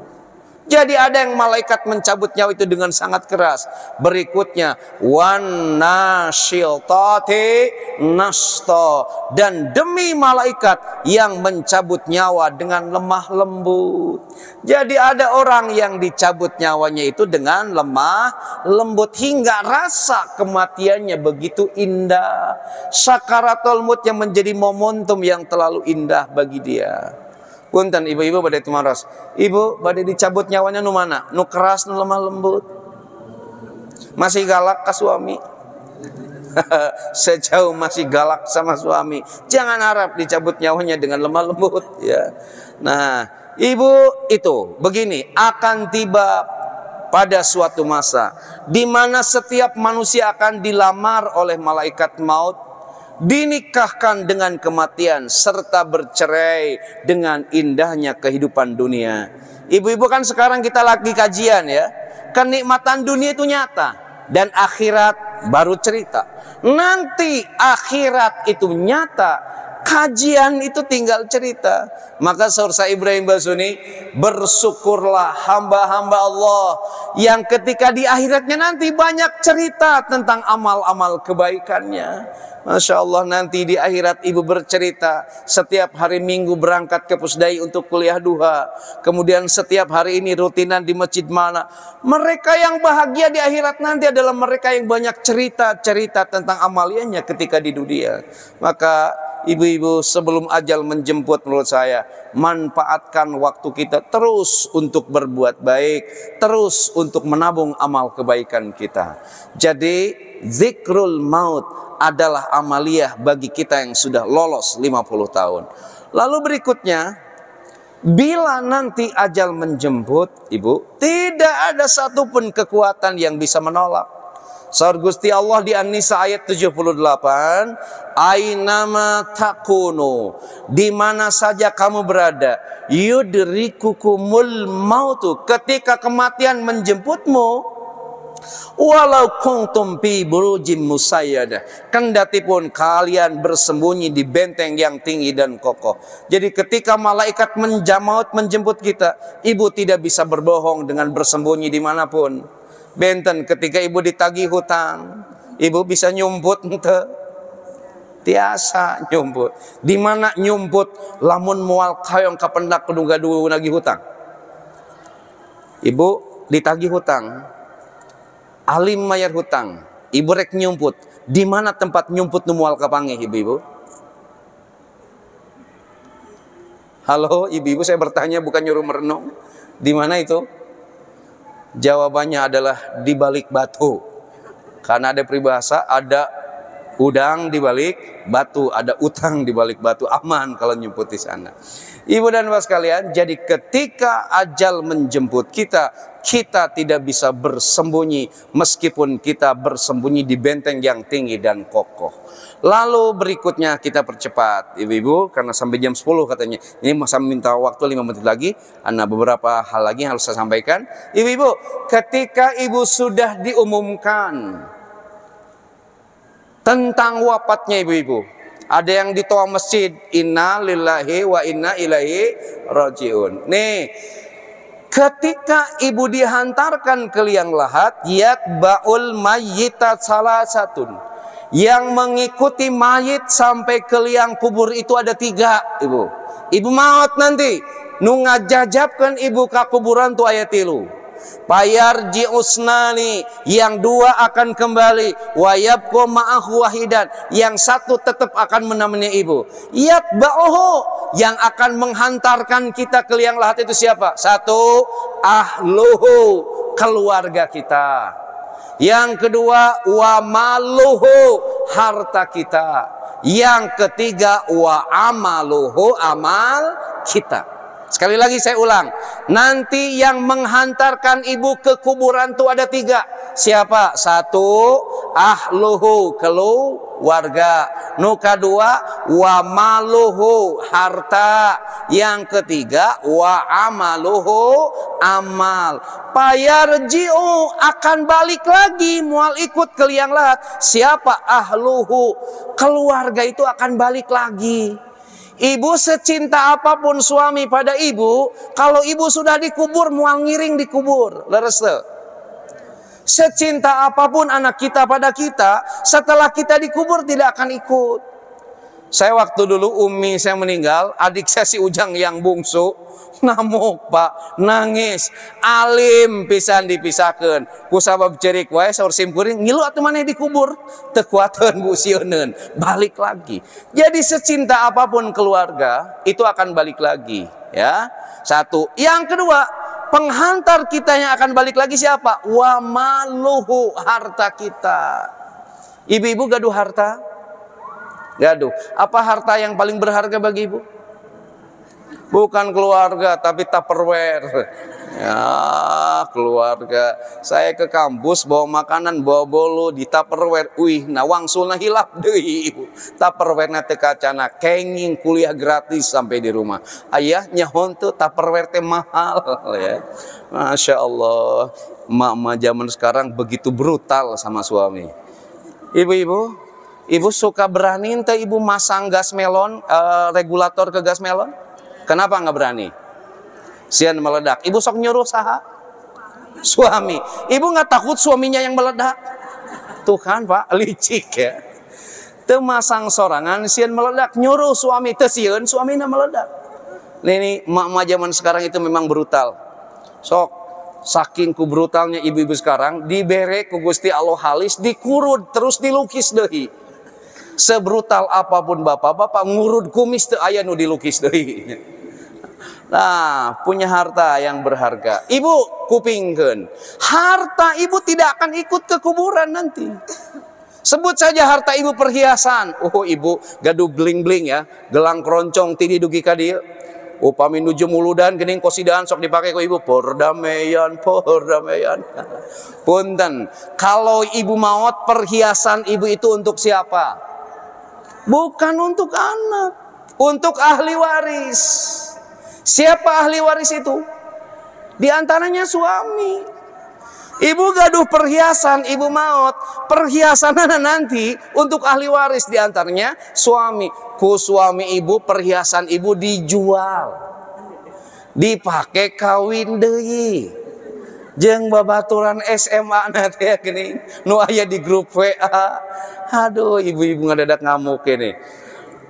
Jadi ada yang malaikat mencabut nyawa itu dengan sangat keras. Berikutnya, wan nasyiltati nashta, dan demi malaikat yang mencabut nyawa dengan lemah lembut. Jadi ada orang yang dicabut nyawanya itu dengan lemah lembut hingga rasa kematiannya begitu indah. Sakaratul maut yang menjadi momentum yang terlalu indah bagi dia. Punten ibu-ibu badai tumaras. Ibu badai dicabut nyawanya nu mana? Nu keras nu lemah lembut. Masih galak ke suami. Sejauh masih galak sama suami, jangan harap dicabut nyawanya dengan lemah lembut ya. Nah, ibu itu begini, akan tiba pada suatu masa di mana setiap manusia akan dilamar oleh malaikat maut, dinikahkan dengan kematian, serta bercerai dengan indahnya kehidupan dunia. Ibu-ibu kan sekarang kita lagi kajian ya, kenikmatan dunia itu nyata dan akhirat baru cerita. Nanti akhirat itu nyata, kajian itu tinggal cerita. Maka saudara Ibrahim Basuni, bersyukurlah hamba-hamba Allah yang ketika di akhiratnya nanti banyak cerita tentang amal-amal kebaikannya. Masya Allah, nanti di akhirat ibu bercerita setiap hari Minggu berangkat ke Pusdai untuk kuliah duha, kemudian setiap hari ini rutinan di masjid mana. Mereka yang bahagia di akhirat nanti adalah mereka yang banyak cerita-cerita tentang amaliannya ketika di dunia. Maka ibu-ibu, sebelum ajal menjemput, menurut saya manfaatkan waktu kita terus untuk berbuat baik, terus untuk menabung amal kebaikan kita. Jadi zikrul maut adalah amaliyah bagi kita yang sudah lolos 50 tahun. Lalu berikutnya, bila nanti ajal menjemput, ibu, tidak ada satupun kekuatan yang bisa menolak. Sahur Gusti Allah di An-Nisa ayat 78, ainama takunu, di mana saja kamu berada, yudrikukumul mautu, ketika kematian menjemputmu, walau kuntum fi burujin musayyadah, kendati pun kalian bersembunyi di benteng yang tinggi dan kokoh. Jadi ketika malaikat maut menjemput kita, ibu tidak bisa berbohong dengan bersembunyi dimanapun. Benten ketika ibu ditagih hutang, ibu bisa nyumput ente, tiasa nyumput. Di mana nyumput? Lamun mual kayong kapendak kudu gaduh nagih hutang. Ibu ditagih hutang, alim mayar hutang, ibu rek nyumput. Di mana tempat nyumput nu moal kapanggih, ibu-ibu? Halo, ibu-ibu, saya bertanya bukan nyuruh merenung. Di mana itu? Jawabannya adalah di balik batu. Karena ada peribahasa, ada udang di balik batu, ada utang di balik batu. Aman kalau nyumput di sana. Ibu dan bapak sekalian, jadi ketika ajal menjemput kita, kita tidak bisa bersembunyi meskipun kita bersembunyi di benteng yang tinggi dan kokoh. Lalu berikutnya kita percepat, ibu-ibu, karena sampai jam 10 katanya. Ini saya minta waktu 5 menit lagi. Ada beberapa hal lagi yang harus saya sampaikan. Ibu-ibu, ketika ibu sudah diumumkan tentang wafatnya ibu-ibu, ada yang di toa masjid, inna lillahi wa inna ilaihi rajiun. Nih, ketika ibu dihantarkan ke liang lahat, yatba'ul mayyitat salah satun, yang mengikuti mayit sampai ke liang kubur itu ada 3, ibu. Ibu maut nanti, nu ngajajabkan ibu ka kuburan tu ayat 3. Payarji usnani, yang 2 akan kembali, wayabko ma'ahu wahidan, yang 1 tetap akan menemani ibu. Yatba'uhu, yang akan menghantarkan kita ke liang lahat itu siapa? 1, ahluhu, keluarga kita. Yang kedua, wa maluhu, harta kita. Yang ketiga, wa amaluhu, amal kita. Sekali lagi saya ulang, nanti yang menghantarkan ibu ke kuburan itu ada 3. Siapa? 1, ahluhu, keluarga. Nu kedua, wa maluhu, harta. Yang ketiga, wa amaluhu, amal. Payarji'u, akan balik lagi, mual ikut ke liang lahat. Siapa? Ahluhu, keluarga itu akan balik lagi. Ibu secinta apapun suami pada ibu, kalau ibu sudah dikubur, mual ngiring dikubur. Leres tuh. Secinta apapun anak kita pada kita, setelah kita dikubur tidak akan ikut. Saya waktu dulu umi saya meninggal, adik saya si Ujang yang bungsu, ngamuk pak, nangis, alim pisan dipisahkan. Kusabab cerik wae saur simkuring, ngilu atuh maneh dikubur, teu kuateun bu sieuneun, balik lagi. Jadi secinta apapun keluarga itu akan balik lagi, ya. 1. Yang kedua, penghantar kita yang akan balik lagi siapa? Wa maluhu, harta kita. Ibu-ibu gaduh harta? Gaduh. Apa harta yang paling berharga bagi ibu? Bukan keluarga, tapi Tupperware. Ya, keluarga. Saya ke kampus bawa makanan, bawa bolu di Tupperware. Wih, nah wangsulna hilap deui ibu. Tupperware na teu kacana, kenging kuliah gratis sampai di rumah. Ayah nyahon tuh Tupperware teh mahal ya. Masya Allah, emak-emak zaman sekarang begitu brutal sama suami. Ibu-ibu, ibu suka berani ente ibu masang gas melon, regulator ke gas melon? Kenapa nggak berani? Sian meledak. Ibu sok nyuruh saha? Suami. Ibu nggak takut suaminya yang meledak? Tuh kan Pak, licik ya. Temasang sorangan sieun meledak, nyuruh suami teu sieun suamina meledak. Nih emak-emak zaman sekarang itu memang brutal. Sok saking ku brutalnya ibu-ibu sekarang, dibere ku Gusti Allah halis, dikurud terus dilukis deui. Sebrutal apapun bapak-bapak ngurud kumis teu aya nu dilukis deui. Nah, punya harta yang berharga. Ibu kupingkeun, harta ibu tidak akan ikut ke kuburan nanti. Sebut saja harta ibu perhiasan. Oh, ibu gaduh bling-bling ya, gelang keroncong tidi dugi ka dieu. Upami nuju muludan geuning kosidaan sok dipake ku ibu, perdamaian. Punten, kalau ibu maot perhiasan ibu itu untuk siapa? Bukan untuk anak, untuk ahli waris. Siapa ahli waris itu? Di antaranya suami. Ibu gaduh perhiasan, ibu maot, perhiasannya nanti untuk ahli waris, di antaranya suami. Ku suami ibu perhiasan ibu dijual, dipakai kawin deui. Jeung babaturan SMA nanti ya gini, nu aya di grup WA. Aduh, ibu-ibu ngadadak ngamuk ini.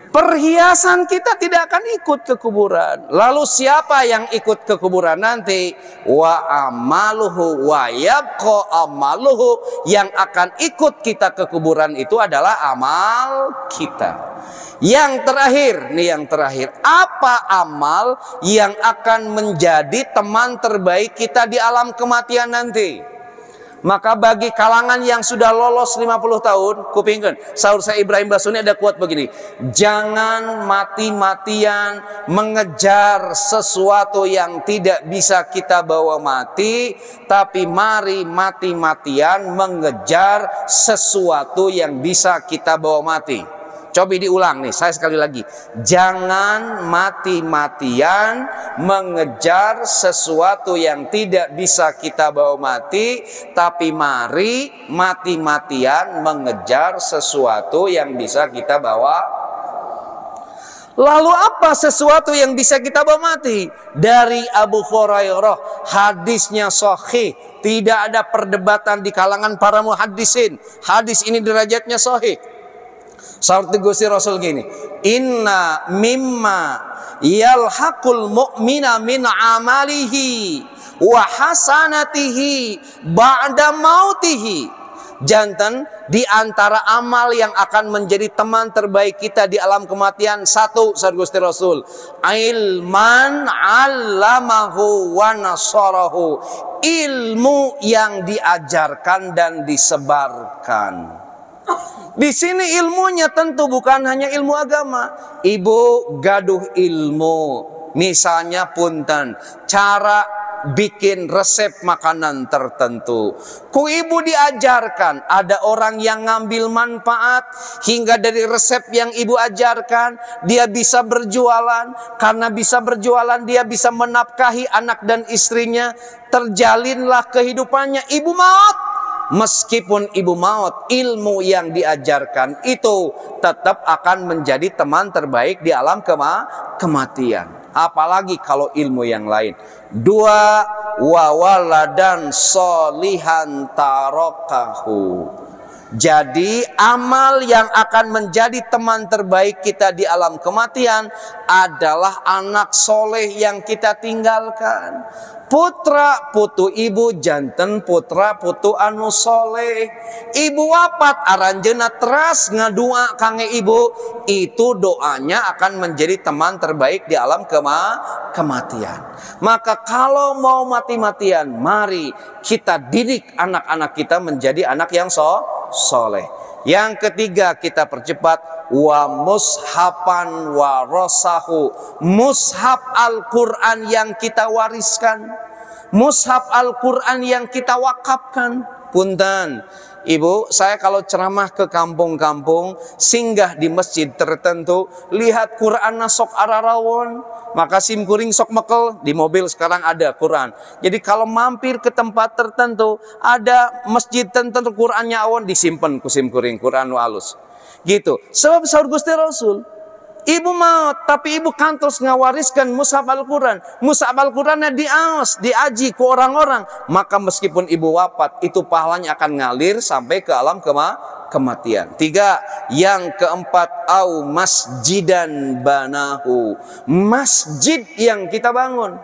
Perhiasan kita tidak akan ikut ke kuburan. Lalu siapa yang ikut ke kuburan nanti? Wa amaluhu wa yabqa amaluhu. Yang akan ikut kita ke kuburan itu adalah amal kita. Yang terakhir, nih yang terakhir. Apa amal yang akan menjadi teman terbaik kita di alam kematian nanti? Maka bagi kalangan yang sudah lolos 50 tahun, kupingkeun, saur saya Ibrahim Basuni ada quote begini, jangan mati-matian mengejar sesuatu yang tidak bisa kita bawa mati, tapi mari mati-matian mengejar sesuatu yang bisa kita bawa mati. Coba diulang nih, saya sekali lagi. Jangan mati-matian mengejar sesuatu yang tidak bisa kita bawa mati, tapi mari mati-matian mengejar sesuatu yang bisa kita bawa. Lalu apa sesuatu yang bisa kita bawa mati? Dari Abu Hurairah, hadisnya sahih, tidak ada perdebatan di kalangan para muhaddisin. Hadis ini derajatnya sahih. Saur Gusti Rasul gini, inna mimma yalhaqul mu'mina min amalihi wa hasanatihi ba'da mautihi. Janten, di antara amal yang akan menjadi teman terbaik kita di alam kematian, satu, saur Gusti Rasul, ilman 'allamahu wa nasarahu, ilmu yang diajarkan dan disebarkan. Di sini ilmunya tentu bukan hanya ilmu agama. Ibu gaduh ilmu, misalnya punten, cara bikin resep makanan tertentu. Ku ibu diajarkan, ada orang yang ngambil manfaat hingga dari resep yang ibu ajarkan dia bisa berjualan. Karena bisa berjualan dia bisa menafkahi anak dan istrinya, terjalinlah kehidupannya. Ibu maut, meskipun ibu maut, ilmu yang diajarkan itu tetap akan menjadi teman terbaik di alam kematian. Apalagi kalau ilmu yang lain. Dua, wa waladan solihan tarokahu. Jadi amal yang akan menjadi teman terbaik kita di alam kematian adalah anak soleh yang kita tinggalkan. Putra putu ibu janten putra putu anu soleh. Ibu wafat aranjeuna teras ngadua kange ibu, itu doanya akan menjadi teman terbaik di alam kematian. Maka kalau mau mati-matian, mari kita didik anak-anak kita menjadi anak yang soleh. Yang ketiga, kita percepat, wa mushafan wa rosahu, mushaf Al-Quran yang kita wariskan, mushaf Al-Quran yang kita wakafkan. Punten, ibu, saya kalau ceramah ke kampung-kampung, singgah di masjid tertentu, lihat Quran sok ararawon, maka simkuring sok mekel, di mobil sekarang ada Quran. Jadi kalau mampir ke tempat tertentu, ada masjid tertentu Qurannya awon, disimpan ku simkuring Quran alus. Gitu. Sebab saur Gusti Rasul, Ibu maut, tapi ibu kantos ngawariskan mushaf Al-Quran. Mushaf Al-Qurannya diaos, diaji ke orang-orang. Maka meskipun ibu wafat, itu pahalanya akan ngalir sampai ke alam kematian. 3, yang keempat, au masjidan banahu, masjid yang kita bangun.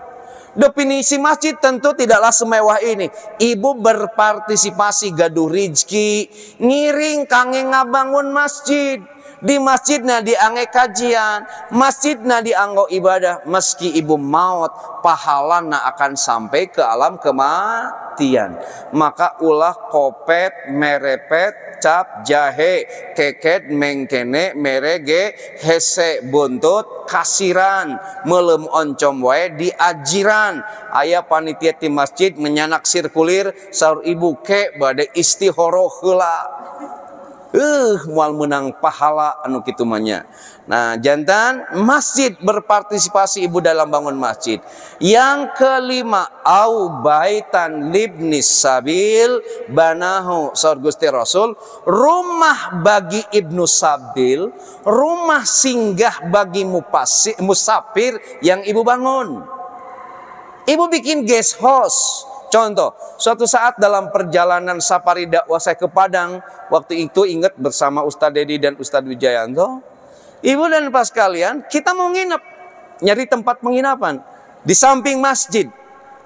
Definisi masjid tentu tidaklah semewah ini. Ibu berpartisipasi gaduh rizki, ngiring kange ngabangun masjid. Di masjidnya diangge kajian, masjidnya dianggo ibadah. Meski ibu maut, pahalana akan sampai ke alam kematian. Maka ulah kopet, merepet, cap, jahe, keket, mengkene, merege, hese, buntut, kasiran, melem oncom wae diajiran. Ayah panitia di masjid menyanak sirkulir, sahur ibu ke bade istihoro heula. Mual menang pahala anu kitu manya. Nah, jantan masjid berpartisipasi ibu dalam bangun masjid. Yang kelima, au baitan libnis sabil banahu, saur Gusti Rasul, rumah bagi ibnu sabil, rumah singgah bagi musafir yang ibu bangun. Ibu bikin guest house. Contoh, suatu saat dalam perjalanan safari dakwah saya ke Padang, waktu itu ingat bersama Ustadz Dedi dan Ustadz Wijayanto, ibu dan pas kalian, kita mau nginep, nyari tempat penginapan di samping masjid.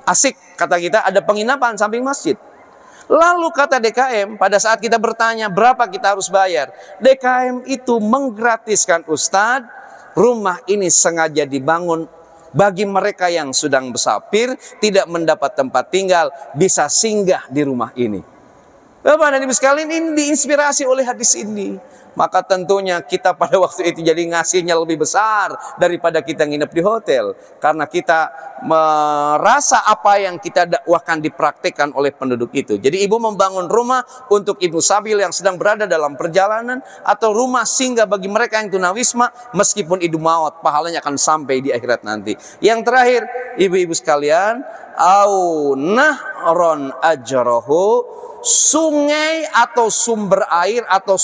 Asik, kata kita, ada penginapan samping masjid. Lalu kata DKM, pada saat kita bertanya berapa kita harus bayar, DKM itu menggratiskan Ustadz, rumah ini sengaja dibangun bagi mereka yang sedang bersafir, tidak mendapat tempat tinggal, bisa singgah di rumah ini. Bapak dan Ibu sekalian, ini diinspirasi oleh hadis ini. Maka tentunya kita pada waktu itu jadi ngasihnya lebih besar daripada kita nginep di hotel. Karena kita merasa apa yang kita dakwahkan dipraktikkan oleh penduduk itu. Jadi ibu membangun rumah untuk ibu sabil yang sedang berada dalam perjalanan, atau rumah singgah bagi mereka yang tunawisma, meskipun ibu maut, pahalanya akan sampai di akhirat nanti. Yang terakhir, ibu-ibu sekalian, au nahron ajrohu, sungai atau sumber air atau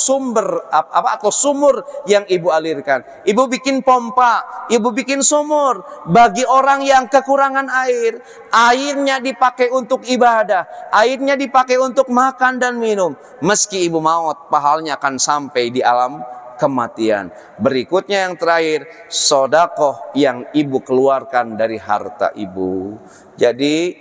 sumur yang ibu alirkan. Ibu bikin pompa, ibu bikin sumur bagi orang yang kekurangan air. Airnya dipakai untuk ibadah, airnya dipakai untuk makan dan minum. Meski ibu maut, pahalanya akan sampai di alam kematian. Berikutnya yang terakhir, sodakoh yang ibu keluarkan dari harta ibu. Jadi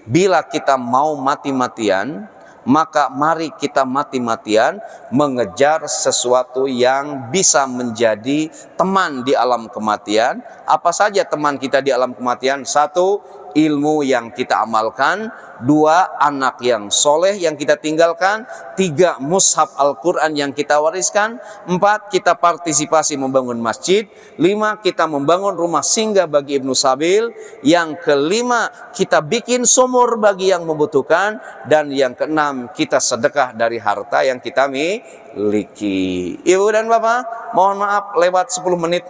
bila kita mau mati-matian, maka mari kita mati-matian mengejar sesuatu yang bisa menjadi teman di alam kematian. Apa saja teman kita di alam kematian? 1, ilmu yang kita amalkan. 2, anak yang soleh yang kita tinggalkan. 3, mushaf Al-Quran yang kita wariskan. 4, kita partisipasi membangun masjid. 5, kita membangun rumah singgah bagi ibnu sabil. Yang kelima, kita bikin sumur bagi yang membutuhkan. Dan yang keenam, kita sedekah dari harta yang kita miliki. Ibu dan bapak, mohon maaf lewat 10 menit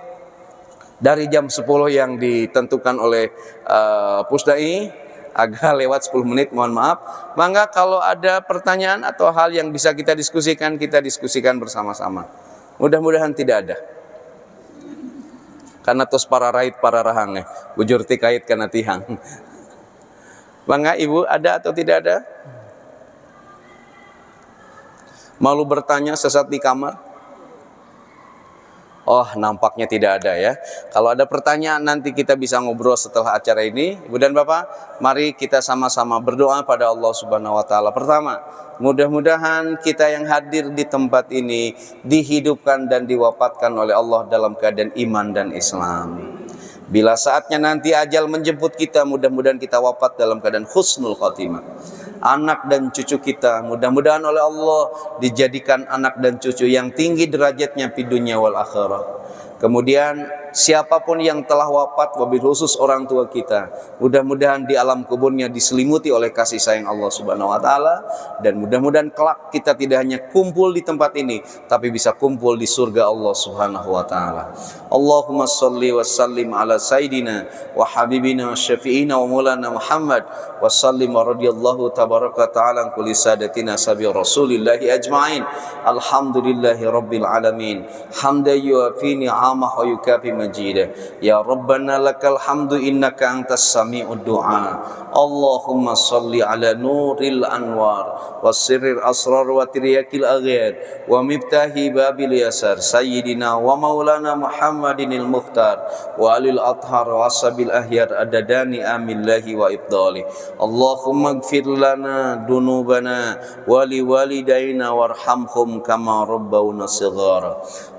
dari jam 10 yang ditentukan oleh Pusdai. Agak lewat 10 menit, mohon maaf. Mangga kalau ada pertanyaan atau hal yang bisa kita diskusikan bersama-sama. Mudah-mudahan tidak ada. Karena tos para raid para rahang bujur ti kait kana tihang. Mangga ibu, ada atau tidak ada? Malu bertanya sesat di kamar? Oh, nampaknya tidak ada ya. Kalau ada pertanyaan nanti kita bisa ngobrol setelah acara ini. Ibu dan Bapak, mari kita sama-sama berdoa pada Allah Subhanahu wa taala. Pertama, mudah-mudahan kita yang hadir di tempat ini dihidupkan dan diwafatkan oleh Allah dalam keadaan iman dan Islam. Bila saatnya nanti ajal menjemput kita, mudah-mudahan kita wafat dalam keadaan husnul khotimah. Anak dan cucu kita mudah-mudahan oleh Allah dijadikan anak dan cucu yang tinggi derajatnya di dunia wal akhirah. Kemudian siapapun yang telah wafat, wabil khusus orang tua kita, mudah-mudahan di alam kuburnya diselimuti oleh kasih sayang Allah Subhanahu wa taala, dan mudah-mudahan kelak kita tidak hanya kumpul di tempat ini tapi bisa kumpul di surga Allah Subhanahu wa taala. Allahumma shalli wa sallim ala sayidina wa habibina wa syafi'ina wa maulana Muhammad wa sallim wa radiyallahu tabaraka ta'ala kulli sadatina sabi rasulillahi ajma'in. Alhamdulillahi rabbil alamin. Hamdan yuafini نعمه ويكافئ مجيده يا ربنا لك الحمد إنك أنت السميع الدعاء اللهم صل على نور الأنوار وسر الأسرار وترياك الأغيار ومفتاح باب اليسار سيدنا ومولانا محمد المختار وآل الأطهار وأصحاب الأخيار أددان آمين الله وإبطاله اللهم اغفر لنا ذنوبنا ولوالدينا وارحمهم كما ربونا صغارا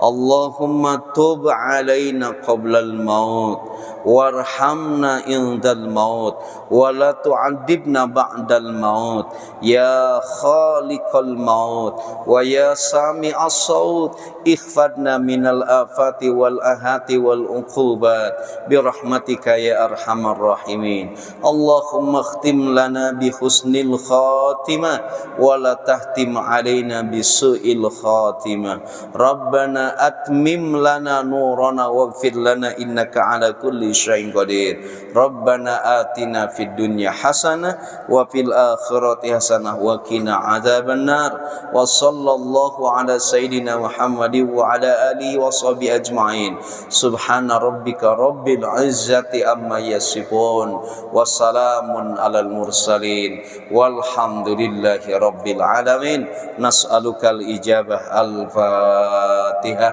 اللهم تب علينا قبل الموت وارحمنا عند الموت ولا تعذبنا بعد الموت يا خالق الموت ويا سامع الصوت اخفضنا من الآفات والآهات والعقوبات برحمتك يا أرحم الراحمين اللهم اختم لنا بحسن الخاتمة ولا تختم علينا بسوء الخاتمة ربنا أتمم لنا نورنا واغفر لنا إنك على كل شيء قدير ربنا آتنا في الدنيا حسنة وفي الآخرة حسنة وقنا عذاب النار وصلى الله على سيدنا محمد وعلى آله وصحبه أجمعين سبحان ربك رب العزة عما يصفون وسلام على المرسلين والحمد لله رب العالمين نسألك الإجابة الفاتحة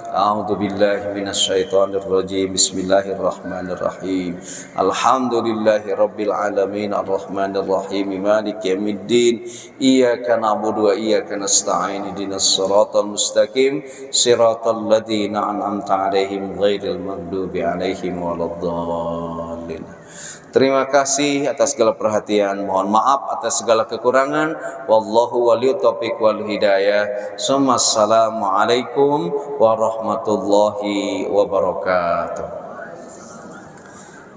أعوذ بالله من الشيطان الرجيم بسم الله الرحمن الرحيم الحمد لله رب العالمين الرحمن الرحيم مالك يوم الدين إياك نعبد وإياك نستعين اهدنا الصراط المستقيم صراط الذين أنعمت عليهم غير المغضوب عليهم ولا الضالين. Terima kasih atas segala perhatian. Mohon maaf atas segala kekurangan. Wallahu waliyut taufiq wal hidayah. Assalamualaikum warahmatullahi wabarakatuh.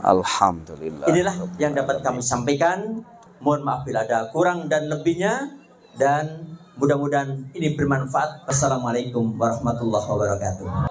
Alhamdulillah. Inilah yang dapat kami sampaikan. Mohon maaf bila ada kurang dan lebihnya, dan mudah-mudahan ini bermanfaat. Assalamualaikum warahmatullahi wabarakatuh.